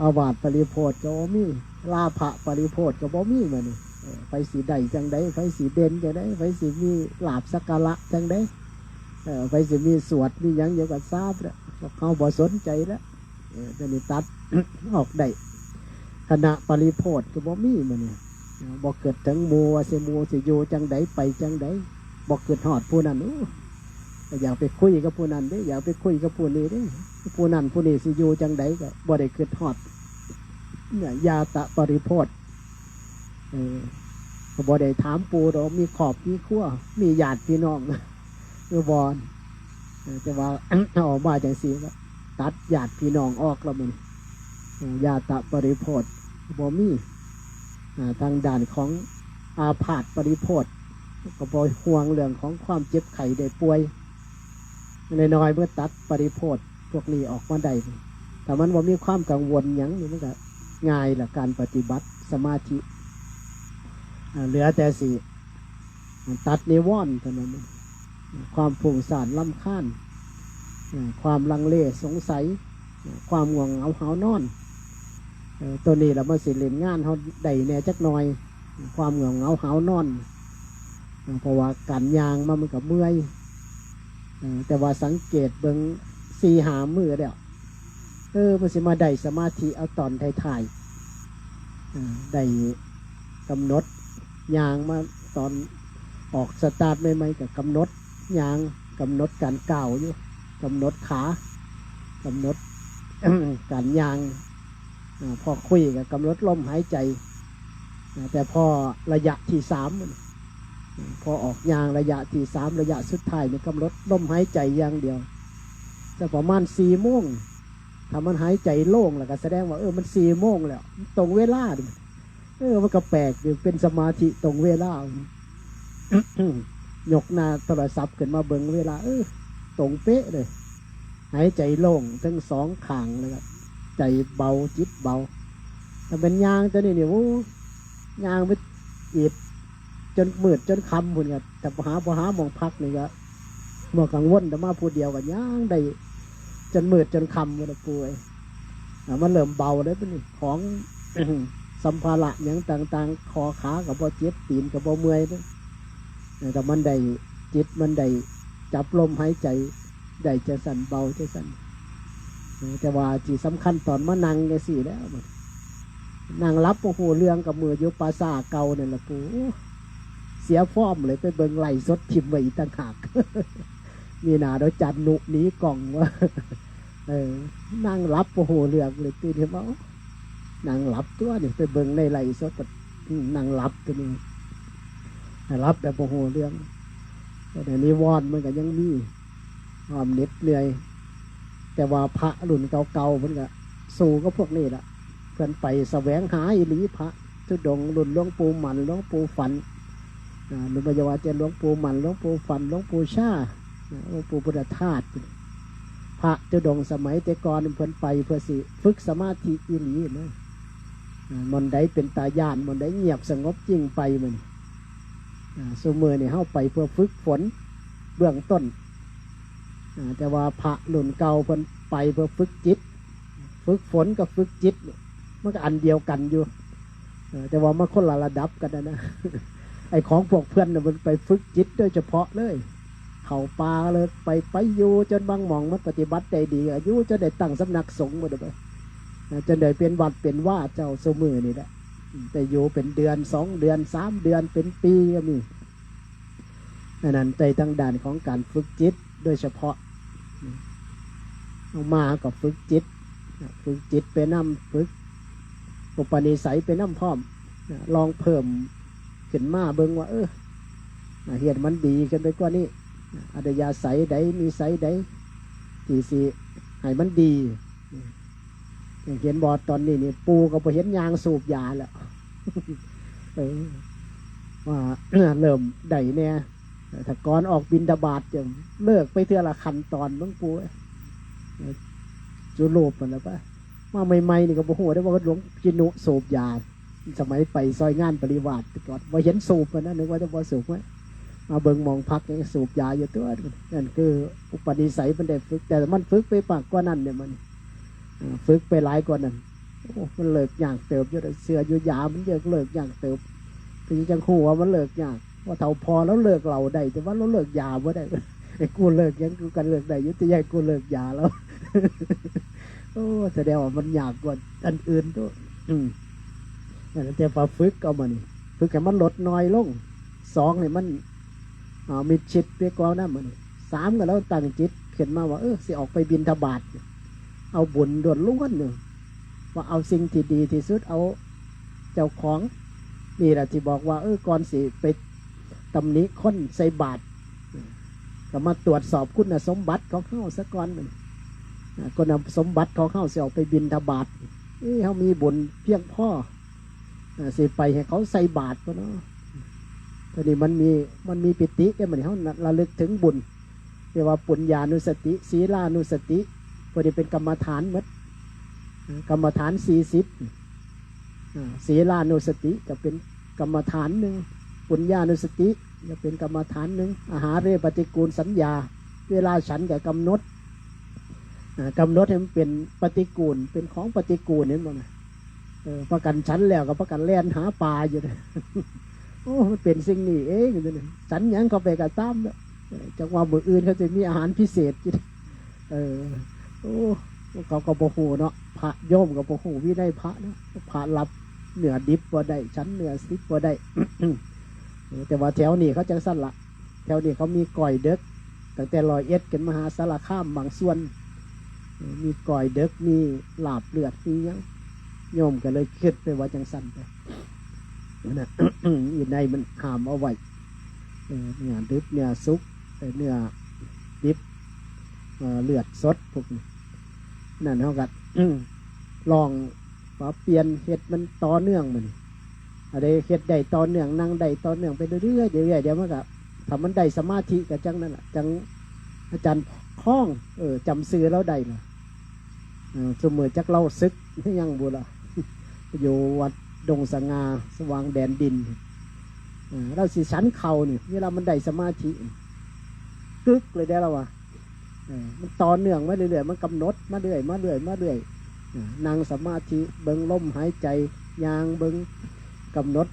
Speaker 2: อาวาสปริโภทก็บ่มีลาภะปริโภทก็บ่มีมานี่ไฟสีใดจังไดไฟสีเด่นจังไดไฟสีมีลาภสักการะจังไดไฟสีมีสวดมีหยังเยอะกว่าทราบแล้วเขาบ่สนใจแล้วจะนี่ตัด ออกได้ขณะปริโภทก็บ่มีมานี่บ่เกิดถึงมัวสิอยู่จังไดไปจังไดบ่เกิดหอดผู้นั้นอยากไปคุยกับผู้นั้นเด้อยากไปคุยกับผู้นี้เด้ผู้นั้นผู้นี้สิอยู่จังไดก็บ่ได้เกิดหอดเนี่ยยาตะปริโภทบ่ได้ถามปู่ดอกมีขอบมีขั้วมีญาติพี่น้องบอนจะว่า ออกมาจังซี่แล้วตัดญาติพี่น้องออกแล้วมันยาตะปริโภทบ่มีทางด่านของอาพาธปริโภทก็บ่ห่วงเรื่องของความเจ็บไข้ได้ป่วย น้อยๆเมื่อตัดปริโภทพวกนี้ออกมาได้แต่มันว่ามีความกังวลอย่างนี้มันก็ง่ายละการปฏิบัติสมาธิเหลือแต่สิตัดนิวรณ์เท่านั้นความผุ่งสารลำคาญความลังเลสงสัยความง่วงเหงาหานอนตัวนี้เรามาสิเล่นงานเขาได้แน่จักหน่อยความง่วงเหงาหานอนเพราะว่าการยางมันกับเมื่อยแต่ว่าสังเกตเบิ่ง4-5 มื้อแล้วมันสิมาได้สมาธิเอาตอนท้ายๆได้กำหนดยางมาตอนออกสตาร์ทใหม่ๆกับกำหนดยางกำหนดการก้าวอยู่กำหนดขากำหนด การยางพอคุยกับกำหนดลมหายใจแต่พอระยะที่3พอออกยางระยะที่3ระยะสุดท้ายเนี่ยกำหนดลมหายใจอย่างเดียวแต่ประมาณ4 โมงถ้ามันหายใจโล่งแล้วก็แสดงว่ามัน4 โมงแล้วตรงเวลามันก็แปลกอยู่เป็นสมาธิตรงเวลา ยกหน้าโทรศัพท์ขึ้นมาเบิ่งเวลาตรงเป๊ะเลยหายใจโล่งทั้ง2 ข้างเลยครับใจเบาจิตเบาแต่เป็นยางตัวนี้เนี่ยยางไปอีดจนมืดจนค่ำพุ่นครับแต่หามองพักนี่ก็เมื่อกังวลแต่มาพูดเดียวกันย่างได้จนมืดจนค่ำมันป่วยมันเริ่มเบาเลยเป็นของ สัมภาระอย่างต่างๆคอขากับบ่เจ็บตีนกับบ่เมื่อยด้วยแต่มันได้จิตมันได้จับลมหายใจได้จะสั่นเบาจะสั่นแต่ว่าที่สำคัญตอนมานั่งแกสิแล้วนั่งรับโอ้โหเรื่องกับมือยุปาซาเก่าเนี่ยละปูเสียฟอร์มเลยไปเบิ่งไหลสดทิมไว้อีกต่างหาก มีหนาโดยจัดหนุหนีกล่องว่านั่งรับโอ้โหเรื่องเลยตื่นเห็นว่านั่งรับตัวนี่ไปเบิ่งในไหลสดนั่งรับตัวนี้รับแบบโอ้โหเรื่องแต่นี้วอนมันก็ยังมีความเหน็ดเหนื่อยแต่ว่าพระรุ่นเก่าๆมันก็สู้ก็พวกนี้ละเพื่อนไปแสวงหาอิริพระทุดงรุ่นหลวงปู่หมันหลวงปู่ฝันหลวงพ่อวาเจหลวงปู่หมันหลวงปู่ฝันหลวงปู่ชาหลวงปู่พุทธทาสพระทุดงสมัยแต่ก่อนเพื่อนไปเพื่อสิฝึกสมาธิอิรินะมันได้เป็นตาญาณมันได้เงียบสงบจริงไปมันสมือเนี่ยเข้าไปเพื่อฝึกฝนเบื้องต้นแต่ว่าพระหลุนเก่าเพิ่นไปเพื่อฝึกจิตฝึกฝนกับฝึกจิตมันก็อันเดียวกันอยู่แต่ว่ามันคนละระดับกันนะ ไอ้ของพวกเพื่อนมันไปฝึกจิตโดยเฉพาะเลยเข้าป่าเลยไปอยู่จนบางหม่องมันปฏิบัติได้ดีอายุจะได้ตั้งสำนักสงฆ์มาได้จนได้เป็นวัดเป็นว่าเจ้าสมือนี่แหละแต่อยู่เป็นเดือน2 เดือน3 เดือนเป็นปีก็มีนั่นใจทางด้านของการฝึกจิตโดยเฉพาะเอามากับฝึกจิตไปนำฝึกอุปนิสัยไปนำพร้อมลองเพิ่มขึ้นมาเบิ่งว่าเหตุมันดีกันไปกว่านี้อัธยาศัยใดมีไสใดที่สิให้มันดีอย่างเห็นบอดตอนนี้นี่ปูก็ไปเห็นยางสูบยาแล้ว ว่าเริ่มได้เนี่ยถ้าก่อนออกบิณฑบาตจะเลิกไปเท่าละขั้นตอนบ้างปูจุลูปมันแล้วปะมาใหม่ๆนี่ก็บอกว่าได้ว่าหลวงจินุสูบยาสมัยไปซอยงานปริวาสก่อนว่าเห็นสูบมันนะนึกว่าจะว่าสูบไหมมาเบิ่งมองพักนี่สูบยาอยู่ตัวนั่นคืออุปนิสัยมันได้ฝึกแต่มันฝึกไปปากกว่านั้นเนี่ยมันฝึกไปหลายกว่านั้นมันเลิกอย่างเติบอยู่เสืออยู่ยามันเยอะเลิกอย่างเติบถึงจังคู่ว่ามันเลิกอย่างว่าเท่าพอแล้วเลิกเราได้แต่ว่าเราเลิกยาไม่ได้ไอ้กูเลิกยังกูกันเลิกได้ยุติใหญ่กูเลิกยาแล้ว โอ้แสดงว่ามันยากกว่าอันอื่นตัวแต่พอฝึกเอามานี่ฝึกให้มันลดน้อยลง2เนี่ยมันมีจิตไปกว่านั้นมัน3ก็แล้วตั้งจิตเขียนมาว่าสิออกไปบิณฑบาตเอาบุญด่วนล้วนหนึ่งว่าเอาสิ่งที่ดีที่สุดเอาเจ้าของนี่แหละที่บอกว่าก่อนสิไปตำหนิคนใส่บาตรก็มาตรวจสอบคุณสมบัติของเขาซะก่อนมันก็นำสมบัติของเขาสิออกไปบิณฑบาตเขามีบุญเพียงพอสิไปให้เขาใส่บาตรก็เนาะตอนนี้มันมีปิติได้เหมือนเขาระลึกถึงบุญ เรียกว่าปุญญานุสติศีลานุสติพอดีเป็นกรรมฐานหมดกรรมฐาน40ศีลานุสติจะเป็นกรรมฐานหนึ่งปุญญานุสติจะเป็นกรรมฐานหนึ่งอาหารเรปฏิกูลสัญญาเวลาฉันแก่กำหนดให้มันเป็นปฏิกูลเป็นของปฏิกูลเนี่ยมั้งประกันฉันแล้วกับประกันแล่นหาปลาอยู่เลยโอ้มันเป็นสิ่งนี้เองเลยฉันยังเขาไปกระตั้มจังหวะมืออื่นเขาจะมีอาหารพิเศษอยู่โอ้เขาก็บอกโหเนาะพระโยมก็บอกโหวิได้พระเนาะพระรับเนื้อดิบบ่ได้ฉันเนื้อซิบบ่ได้ แต่ว่าแถวนี้เขาจังสั้นละแถวนี้เขามีก่อยเด็กตั้งแต่101กันมหาสารคามบางส่วนมีก่อยเด็กมีลาบเลือดมียังโยมก็เลยคิดไปว่าจังสั้นไปนะ อยู่ในมันหามเอาไว้เนื้อดิบเนื้อซุปเนื้อดิบเลือดสดพวกนี้นั่นเท่ากับลองเปลี่ยนเห็ดมันต่อเนื่องมันอะไรเฮ็ดได้ต่อเนื่องนั่งได้ต่อเนื่องไปเรื่อยๆเดี๋ยวมันก็ทำมันได้สมาธิกับจังนั่นแหละจังอาจารย์คล้องจำซื้อแล้วได้ล่ะสมมติจักเล่าซึกยังบุละอยู่วัดดงสง่าสว่างแดนดินเราสิฉันเข่าเนี่ยเวลามันได้สมาธิกึกเลยได้แล้ววะมันต่อเนื่องมาเรื่อยๆมันกำหนดมาเรื่อยนั่งสมาธิเบิ่งลมหายใจยางเบิ่งกำหนด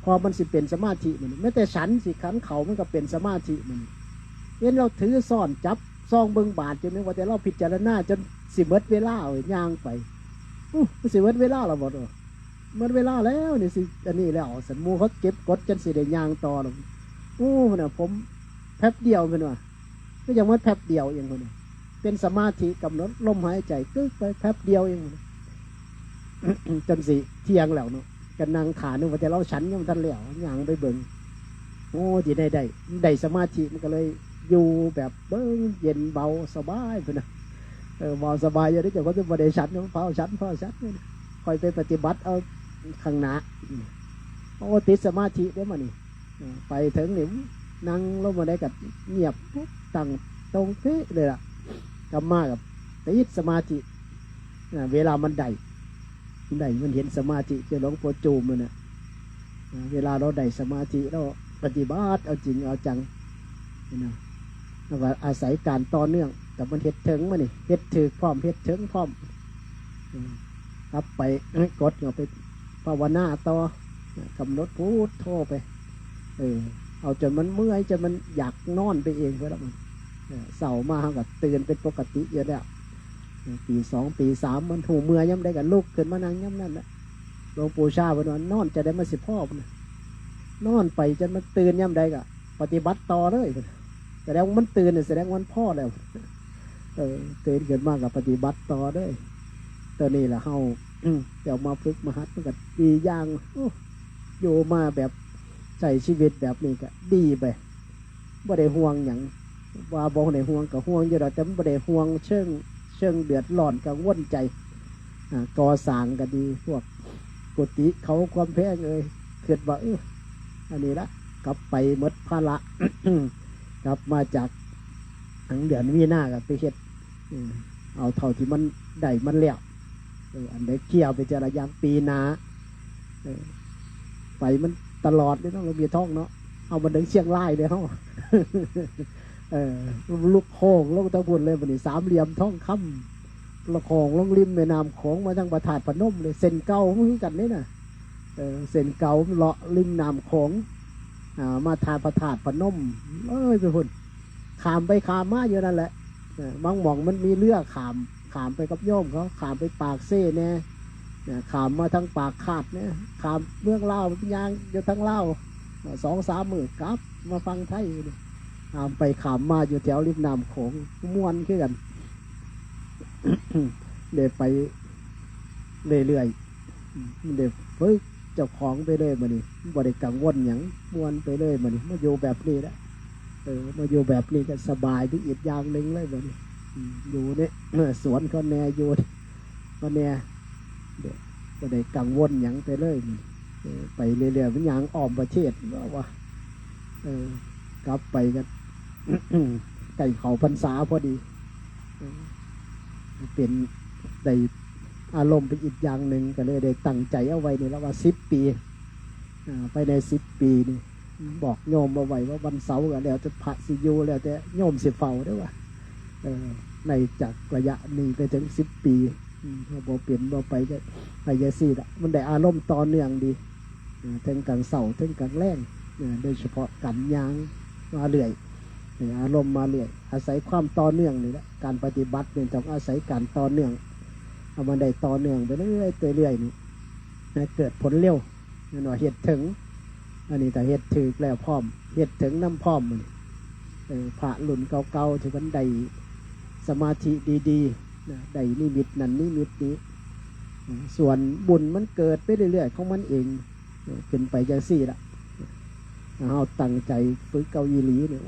Speaker 2: พอมันสิเป็นสมาธิมันไม่แต่ฉันสิขันเขามันก็เป็นสมาธิมันเห็นเราถือซ่อนจับซองเบิ่งบาทจนนึกว่าแต่เราพิจารณาจนสิเบิดเวลาย่างไปสิเบิดเวลาเราบอกเบิดเวลาแล้วนี่สิอันนี้แล้วสันมูเขาเก็บกดจนสิได้ย่างต่อหรอกเนี่ยผมแป๊บเดียวเป็นว่าก็ยังว่าแป๊บเดียวเองคนนี้เป็นสมาธิกำหนดลมหายใจกึกไปแป๊บเดียวเอง จนสิเที่ยงแล้วเนาะกันนางขานึกว่าแต่เราฉันยังทันแล้วย่างไปเบิ่งดีได้สมาธิมันก็เลยอยู่แบบเบิ่งเย็นเบาสบายไปนะเบาสบายอย่างนี้เจ้าก็จะบริฉันเฝ้าฉันคอยไปปฏิบัติเอาข้างหน้าติดสมาธิได้มานี่ไปถึงนี่นั่งลงมาได้กับเงียบตั้งตรงเป๊ะเลยล่ะกำมากับติดสมาธิเวลามันได้มันเห็นสมาธิเจ้าหลวงปู่จูมมันเวลาเราได้สมาธิเราปฏิบัติเอาจริงเอาจังนะแล้วก็อาศัยการต่อเนื่องแต่มันเฮ็ดถึงมันนี่เฮ็ดถือพร้อมเฮ็ดถึงพร้อมครับไปกดเอาไปภาวนาต่อกำหนดพูดโทไปเอาจนมันเมื่อยจนมันอยากนอนไปเองไปแล้วมันเสามาเขาก็ตื่นเป็นปกติเยอะแล้วปี2ปี3มันหูเมื่อยย่ำได้กันลูกขึ้นมานั่งย่ำนั่นแหละหลวงปู่ชาวันนอนจะได้มา10 พ่อนอนไปจนมันตื่นย่ำได้ก็ปฏิบัติต่อเลยแสดงมันตื่นแสดงวันพ่อแล้วตื่นเกิดมากกับปฏิบัติต่อเลยตอนนี้แหละเฮาเดี๋ยวมาฝึกมาหัดมันก็ดีอย่างอยู่มาแบบใช้ชีวิตแบบนี้ก็ดีไปบ่ได้ห่วงอย่างว่าบ่ได้ห่วงกับห่วงอยู่ดอกแต่บ่ได้ห่วงเชิงเดือดร้อนกังวลใจก่อสร้างก็ดีพวกกุฏิเขาความแพงเกิดว่าอันนี้ละกลับไปหมดภาระ กลับมาจากทั้งเดือนมีนากับไปเฮ็ดเอาเท่าที่มันได้มันแล้วอันใดเกี่ยวไปเจรยางปีนาไปมันตลอดเลยต้องเรามีท่องเนาะเอามันถึงเชียงรายเลยเขา ลูกโค้งลูกตะบุญเลยวันนี้3 เหลี่ยมท่องคำละครลงริมแม่น้ำของมาทางประทาดพนมเลยเส้นเก่าเหมือนกันนี่นะเส้นเก่าเลาะริมน้ำของมาทางประทาดพนมไปพุ่นขามไปขามมาอยู่นั่นแหละบางหม่องมันมีเรือขามไปกับโยมเขาขามไปปากเซ่แน่ขามมาทางปากขาดเนี่ยขามเมืองเล่าวยางอยู่ทั้งเล่า2-3 มื้อกลับมาฟังไทยขามไปขามมาอยู่แถวริมน้ำของม้วนขึ้นกัน เดี๋ยวไปเรื่อยๆเดี๋ยวเฮ้ยเจ้าของไปเลยมานี่บ่ได้กังวลอย่างม้วนไปเลยมานี่มาอยู่แบบนี้แล้วมาอยู่แบบนี้ก็สบายที่อีกอย่างหนึ่งเลยมานี่อยู่เนี่ยสวนเขาแน่อยู่เขาแน่บ่ได้กังวลอย่างไปเลยไปเรื่อยๆเป็นอย่างอ้อมประเทศว่า กลับไปกัน ไก่เขาพรรษาพอดีเป็นได้อารมณ์เป็นอีกอย่างหนึ่งก็เลยได้ตั้งใจเอาไว้นี่แล้วว่า10 ปีไปใน10 ปีนี่บอกโยมเอาไว้ว่าวันเสาร์ก็แล้วจะพระสิอยู่แล้วแต่โยมสิเฝ้าได้ว่าในจากระยะนี้ไปถึง10 ปีพอเปลี่ยนพอไปจะไปยาซีดมันได้อารมณ์ต่อเนื่องดีถึงกลางเสาร์ถึงกลางแรงโดยเฉพาะกันยางมาเรื่อยอารมณ์มาเรื่อยอาศัยความต่อเนื่องนี่แหละการปฏิบัติเนี่ยต้องอาศัยการต่อเนื่องเอามาได้ต่อเนื่องไปเรื่อยๆนี่เกิดผลเร็วนั่นว่าเหตุถึงอันนี้แต่เหตุถือแล้วพร้อมเหตุถึงน้ำพร้อมมันพระหลุนเก่าๆที่มันได้สมาธิดีๆได้นิมิตนั่นนิมิตนี้ส่วนบุญมันเกิดไปเรื่อยๆของมันเองขึ้นไปจังซี่ละเราตั้งใจฝึกเกาอีหลีเนี่ย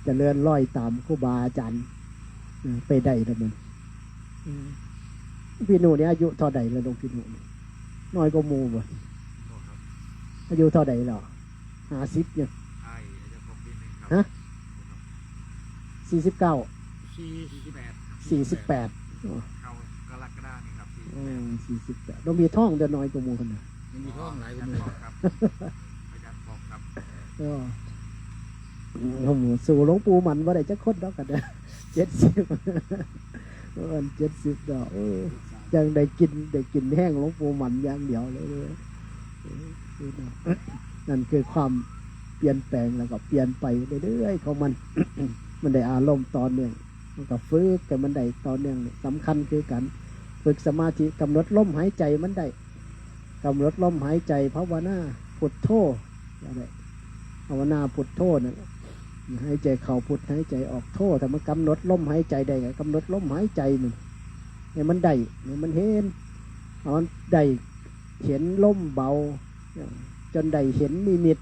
Speaker 2: จะเลื่อนลอยตามครูบาอาจารย์ไปได้แล้วมันพี่หนูเนี่ยอายุเท่าใดแล้วลงพี่หนูน้อยก็มูบ่อายุเท่าใดหรอ50เนี่ยฮะ49 48
Speaker 3: เข้ากรกฎาคมนี่ครับ
Speaker 2: 48ต้องมีท่องเดินน้อยก็มูคนน่ะ
Speaker 3: ยังมีท่องหลายกว่ามือครับอาจารย์บอกครับ
Speaker 2: สู่หลวงปู่มันว่าได้จะคดดอกกันเด้อ70มัน70ดอกยังได้กินแห้งหลวงปู่มันอย่างเดียวเลยนั่นคือความเปลี่ยนแปลงแล้วก็เปลี่ยนไปเรื่อยๆของมัน มันได้อารมณ์ต่อเนื่องมันก็ฝึกแต่มันได้ต่อเนื่องสำคัญคือกันฝึกสมาธิกำหนดลมหายใจมันได้กำหนดลมหายใจภาวนาพุทโธอะไรภาวนาพุทโธนั่นหายใจเข้าพุทหายใจออกโธแต่มันกำหนดลมหายใจได้กำหนดลมหายใจมันเนี่ยมันได้เนี่ยมันเห็นมันได้เห็นลมเบาจนได้เห็นนิมิต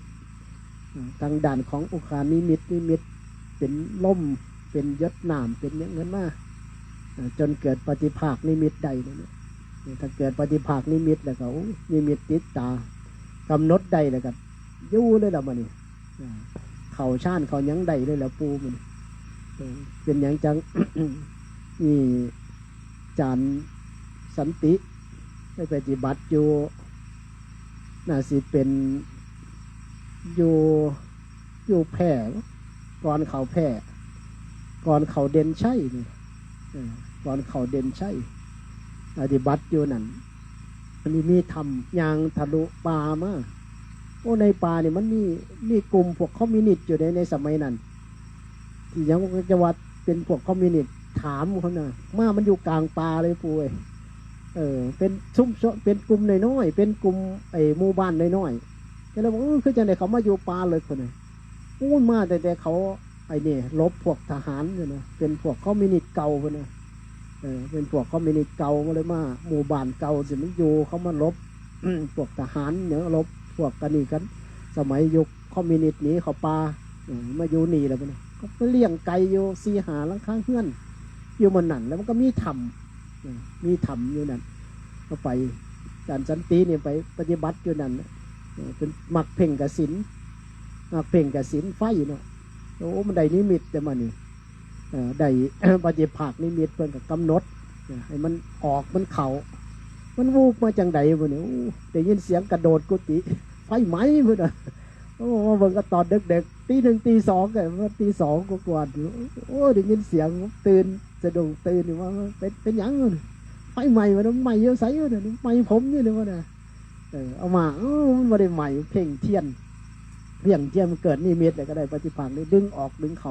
Speaker 2: ทางด่านของอุคานิมิตเป็นลมเป็นยศนามเป็นอย่างนั้นมาจนเกิดปฏิภาคนิมิตใดเนี่ยถ้าเกิดปฏิภาคนิมิตแล้วก็นิมิตติดตากำหนดใดแล้วก็ยู่เลยละมันนี่เข่าชานเขายังใดเลยแล้วปูมันเป็นอย่างจัง นี่จานสันติได้ปฏิบัติอยู่น่าสิเป็นอยู่แพร่ก่อนเขาแพร่ก่อนเขาเด่นใช่นี่ก่อนเขาเด่นใช่ปฏิบัติอยู่นั่นอันนี้มีทำยางทะลุป่ามาในป่าเนี่ยมันมีกลุ่มพวกคอมมิวนิสต์อยู่ในสมัยนั้นที่ยังจะวัดเป็นพวกคอมมิวนิสต์ถามเขาน่ะมันอยู่กลางป่าเลยปุ้ยเป็นซุ้มเป็นกลุ่มน้อยๆเป็นกลุ่มหมู่บ้านน้อยๆแล้วบอกคือจังได๋เขามาอยู่ป่าเลยคนน่ะมาแต่เขานี่ลบพวกทหารเนี่ยนะเป็นพวกคอมมิวนิสต์เก่าคนน่ะเป็นพวกคอมมิวนิสต์เก่ามาเลยมาหมู่บ้านเก่าสิมันอยู่เขามาลบ พวกทหารเนี่ยลบพวกกันนี่กันสมัยยุคคอมมิวนิสต์นี้เขาป่ามาอยู่นี่แล้วมันก็เลี้ยงไก่อยู่4 หาหลังคาเฮือนอยู่มันนั่นแล้วมันก็มีถ้ำอยู่นั่นก็ไปอาจารย์สันติเนี่ยไปปฏิบัติอยู่นั่นเป็นมักเพ่งกสินมักเพ่งกสินไฟเนาะมันได้นิมิตแต่มันนี่ได้ ปฏิภาคนิมิตเพิ่นก็กำหนดให้มันออกมันเข่ามันวูบมาจังใดบ่เนี่ยได้ยินเสียงกระโดดกุฏิไฟไหม้เพิ่นเบิ่งก็ตอนดึกๆตี 1 ตี 2ก็ว่าตี 2กว่าๆได้ยินเสียงตื่นสะดุ้งตื่นนี่ว่าเป็นหยังไฟไหม้มันไหม้เยอะไสเนี่ยไหม้ผมนี่เลยว่าน่ะเอามามันบ่ได้ไหม้เพ่งเทียนมันเกิดนิมิตแล้วก็ได้ปฏิภาณนี่ดึงออกดึงเ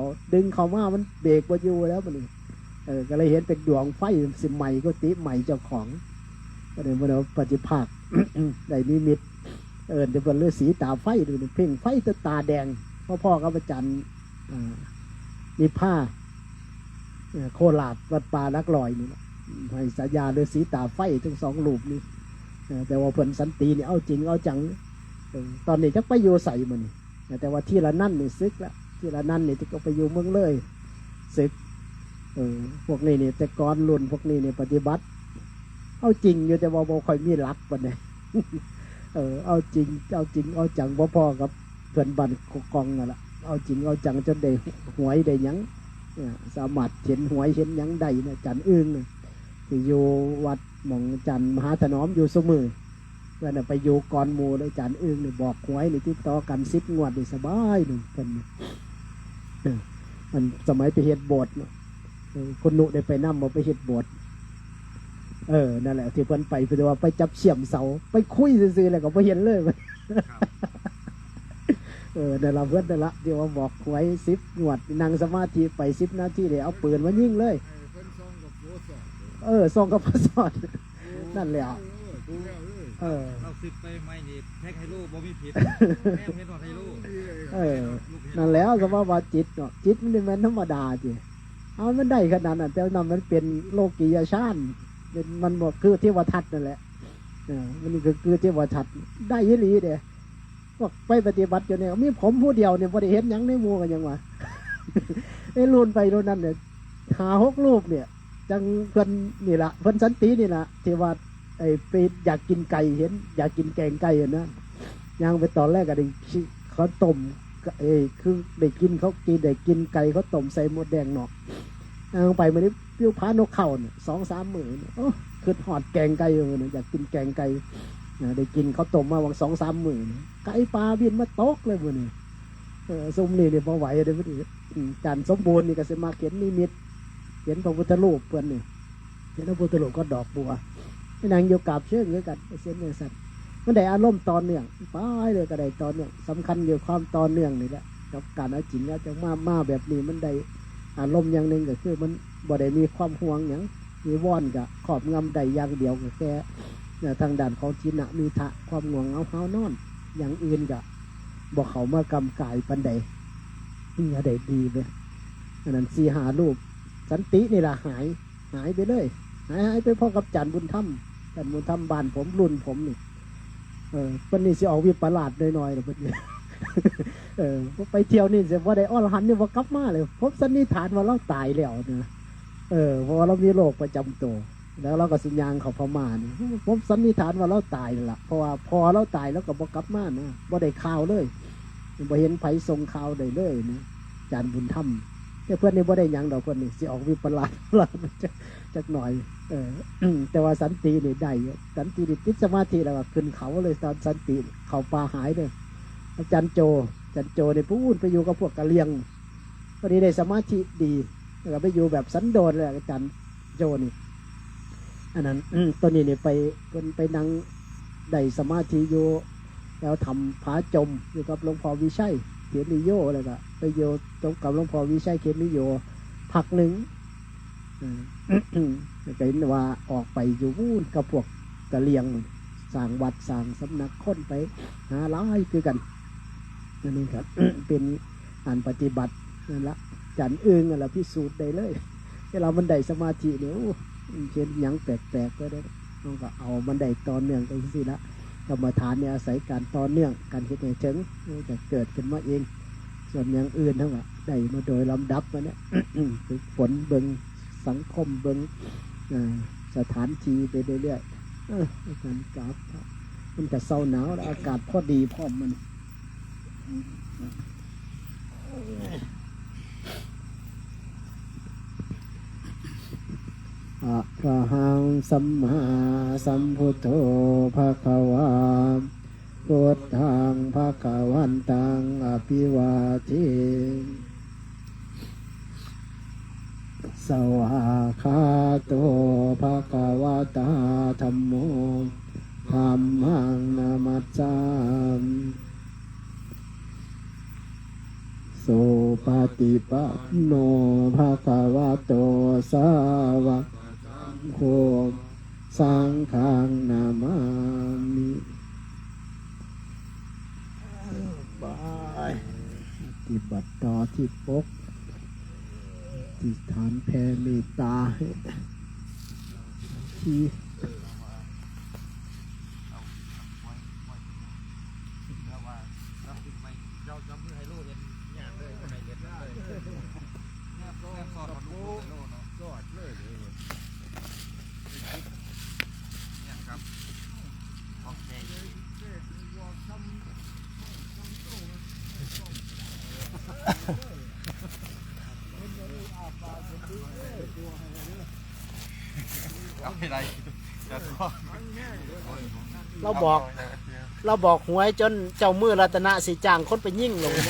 Speaker 2: ขามามันเบรกบ่อยู่แล้วบัดนี้ก็เลยเห็นเป็นดวงไฟสิไหม้กุฏิไหม้เจ้าของก็เลยมาเอาปฏิภาค ได้นิมิตเดี๋ยวเป็นฤาษีตาไฟดูเพ่งไฟตาแดงพ่อกับอาจารย์นิพพาโคราชวัดป่านักลอยนี่ให้สายาฤาษีตาไฟทั้ง2 รูปนี่แต่ว่าเพิ่นสันตินี่เอาจริงเอาจังตอนนี้จักไปอยู่ใส่มันแต่ว่าที่ละนั่นนี่ซึกละที่ละนั่นนี่ที่ก็ไปอยู่เมืองเลยซึกพวกนี้นี่แต่ก่อนรุ่นพวกนี้นี่ปฏิบัติเอาจริงอยู่แต่ว่าบ่ค่อยมีหลักปานใด เอาจริงเอาจังบ่พอกับเพื่อนบ้านกองนั่นล่ะ เอาจริงเอาจังจนได้หวยได้หยังสามารถเห็นหวยเห็นหยังได้นะจันอึ้งนะที่อยู่วัดหม่องจันมหาถนอมอยู่เสมอเพื่อนไปอยู่ก่อนหมู่เลยจันอึ้งเนี่ยบอกหวยนี่ติดต่อกัน10 งวดนี่สบายหนึ่งเพิ่นมันสมัยไปเฮ็ดโบสถ์เนาะคนหนุ่ได้ไปนำมาไปเฮ็ดโบสถ์นั่นแหละที่เพิ่นไปเพื่อว่าไปจับเชี่ยมเสาไปคุยซื่อๆแล้วก็บ่เห็นเลยนั่นละเพื่อนนั่นละที่ว่าบอกหวย10 งวดนั่งสมาธิไป10 นาทีเลยเอาปืนมายิงเลยส่งกับพระสอดนั่นแหละ
Speaker 4: เราสิบไปไม่นี่แท็กไฮโลบ่มีผิดแม่เพชรไฮโล
Speaker 2: นั่นแล้วสภาวะจิตเนาะจิตมันเป็นธรรมดาจีเอามันได้ขนาดนั้นแต่นั้นมันเป็นโลกียชาติเป็นมันบอกคือเทวทัตนั่นแหละมันคือเทวทัตได้ยี่หลีเด้บอกไปปฏิบัติอยู่เนี่ยมีผมผู้เดียวเนี่ยพอได้เห็นยังในหมู่กันยังวะรุ่นไปรุ่นนั้นเนี่ย5-6 รูปเนี่ยจังเพิ่นนี่ละเพิ่นสันตินี่ละที่ว่าไปอยากกินไก่เห็นอยากกินแกงไก่นะยังไปตอนแรกก็ได้เขาต้มคือได้กินเขากินได้กินไก่เขาต้มใส่หมดแดงเนาะยังไปมันนี่ปิ้วพานกเข่าเนี่ย2-3 มื้อคือหอดแกงไก่อยู่เนี่ยอยากกินแกงไก่ได้กินเขาต้มมาวัง2-3 มื้อไก่ปลาบินมาตกเลยมื้อนี้ซุ่มนี่พอไหวเด้มื้อนี้จันสมบูรณ์นี่ก็สิมาเขียนนิมิตเขียนพระพุทธรูปเพิ่นนี่เขียนพระพุทธรูปก็ดอกบัวนางโยกาบเชื่องด้วยกันเส้นเนื้อสัตว์มันได้อารมณ์ตอนเนื่องไปเลยก็ได้ตอนเนื่องสำคัญอยู่ความตอนเนื่องนี่แหละกับการเอาจริงแล้วจะมาแบบนี้มันได้อารมณ์อย่างหนึ่งก็คือมันบ่ได้มีความห่วงอย่างมีว่อนกับขอบงำใดอย่างเดียวก็แค่ทางด่านของจินะมีทะความง่วงเฮานอนอย่างอื่นกับบ่เขามากำกายปันใดนี่อะไรดีเลยอันนั้น4-5 รูปสันตินี่แหละหายไปเลยหายไปพ่อกับจันบุญธรรมบ้านผมรุ่นผมนี่วันนี้สิออกวิปลาสน้อยๆหรอเพื่อนไปเที่ยวนี่เสียว่าได้อ้อรหันเนี่ยว่ากลับมาเลยพบสันนิษฐานว่าเราตายแล้วนะเพราะว่าเรามีโรคประจำตัวแล้วเราก็สัญญาณเขาพม่านี่พบสันนิษฐานว่าเราตายละเพราะว่าพอเราตายแล้วก็บ่กลับมานะบ่ได้ข่าวเลยบ่เห็นไผส่งข่าวได้เลยนะจันบุญธรรมแต่เพื่อนนี่บ่ได้ยังดอกเพื่อนนี่สิออกวิปลาสจักหน่อยแต่ว่าสันตินี่ได้สันตินี่ติดสมาธิแล้วขึ้นเขาเลยตอนสันติเขาป่าหายเลยอาจารย์โจในผู้อุ่นไปอยู่กับพวกกะเลียงพอดีได้สมาธิดีแล้วไปอยู่แบบสันโดษเลยอาจารย์โจนี่อันนั้นตัวนี้เนี่ยไปนั่งได้สมาธิอยู่แล้วทำผาจมอยู่กับหลวงพ่อวิชัยเขียนนิโยอะไรก็ไปโยตรงกับหลวงพ่อวิชัยเขียนนิโยพักหนึ่งก็เห็นว่าออกไปอยู่วุ่นกับพวกกะเลียงสร้างวัดสร้างสำนักค้นไปหาล้ายคือกันนี่ครับ เป็นการปฏิบัตินั่นละจันอึ้งนั่นแหละพิสูจน์ได้เลยที่เรามันได้สมาธิเนี่ยเช่นยังแปลกๆก็ได้ต้องก็เอามันได้ตอนเนื่องไปสิละกรรมฐานเนี่ยอาศัยการตอนเนื่องการคิดให้ถึงจะเกิดขึ้นมาเองส่วนอย่างอื่นทั้งหมดได้มาโดยลำดับมาเนี่ย ฝึกฝนเบิ่งสังคมเบิ่งสถานที่ไปเรื่อยๆการกราบมันจะเศร้าหนาวอากาศพอดีพร้อมมันอะระหังสัมมาสัมพุทโธภะคะวาพุทธังภะคะวันตังอภิวาเทสวากขาโตภะคะวะตาธัมโมธัมมังนามัสสามิสุปฏิปันโนภะคะวะโตสาวกสังโฆสังฆังนามามิปฏิบัติต่อที่ปกที่ฐานแผ่เมตตาที่
Speaker 5: เอาไม่ได้จะก็
Speaker 1: เราบอกหวยจนเจ้ามือรัตนะสิจ้างคนไปยิ่งลงนะ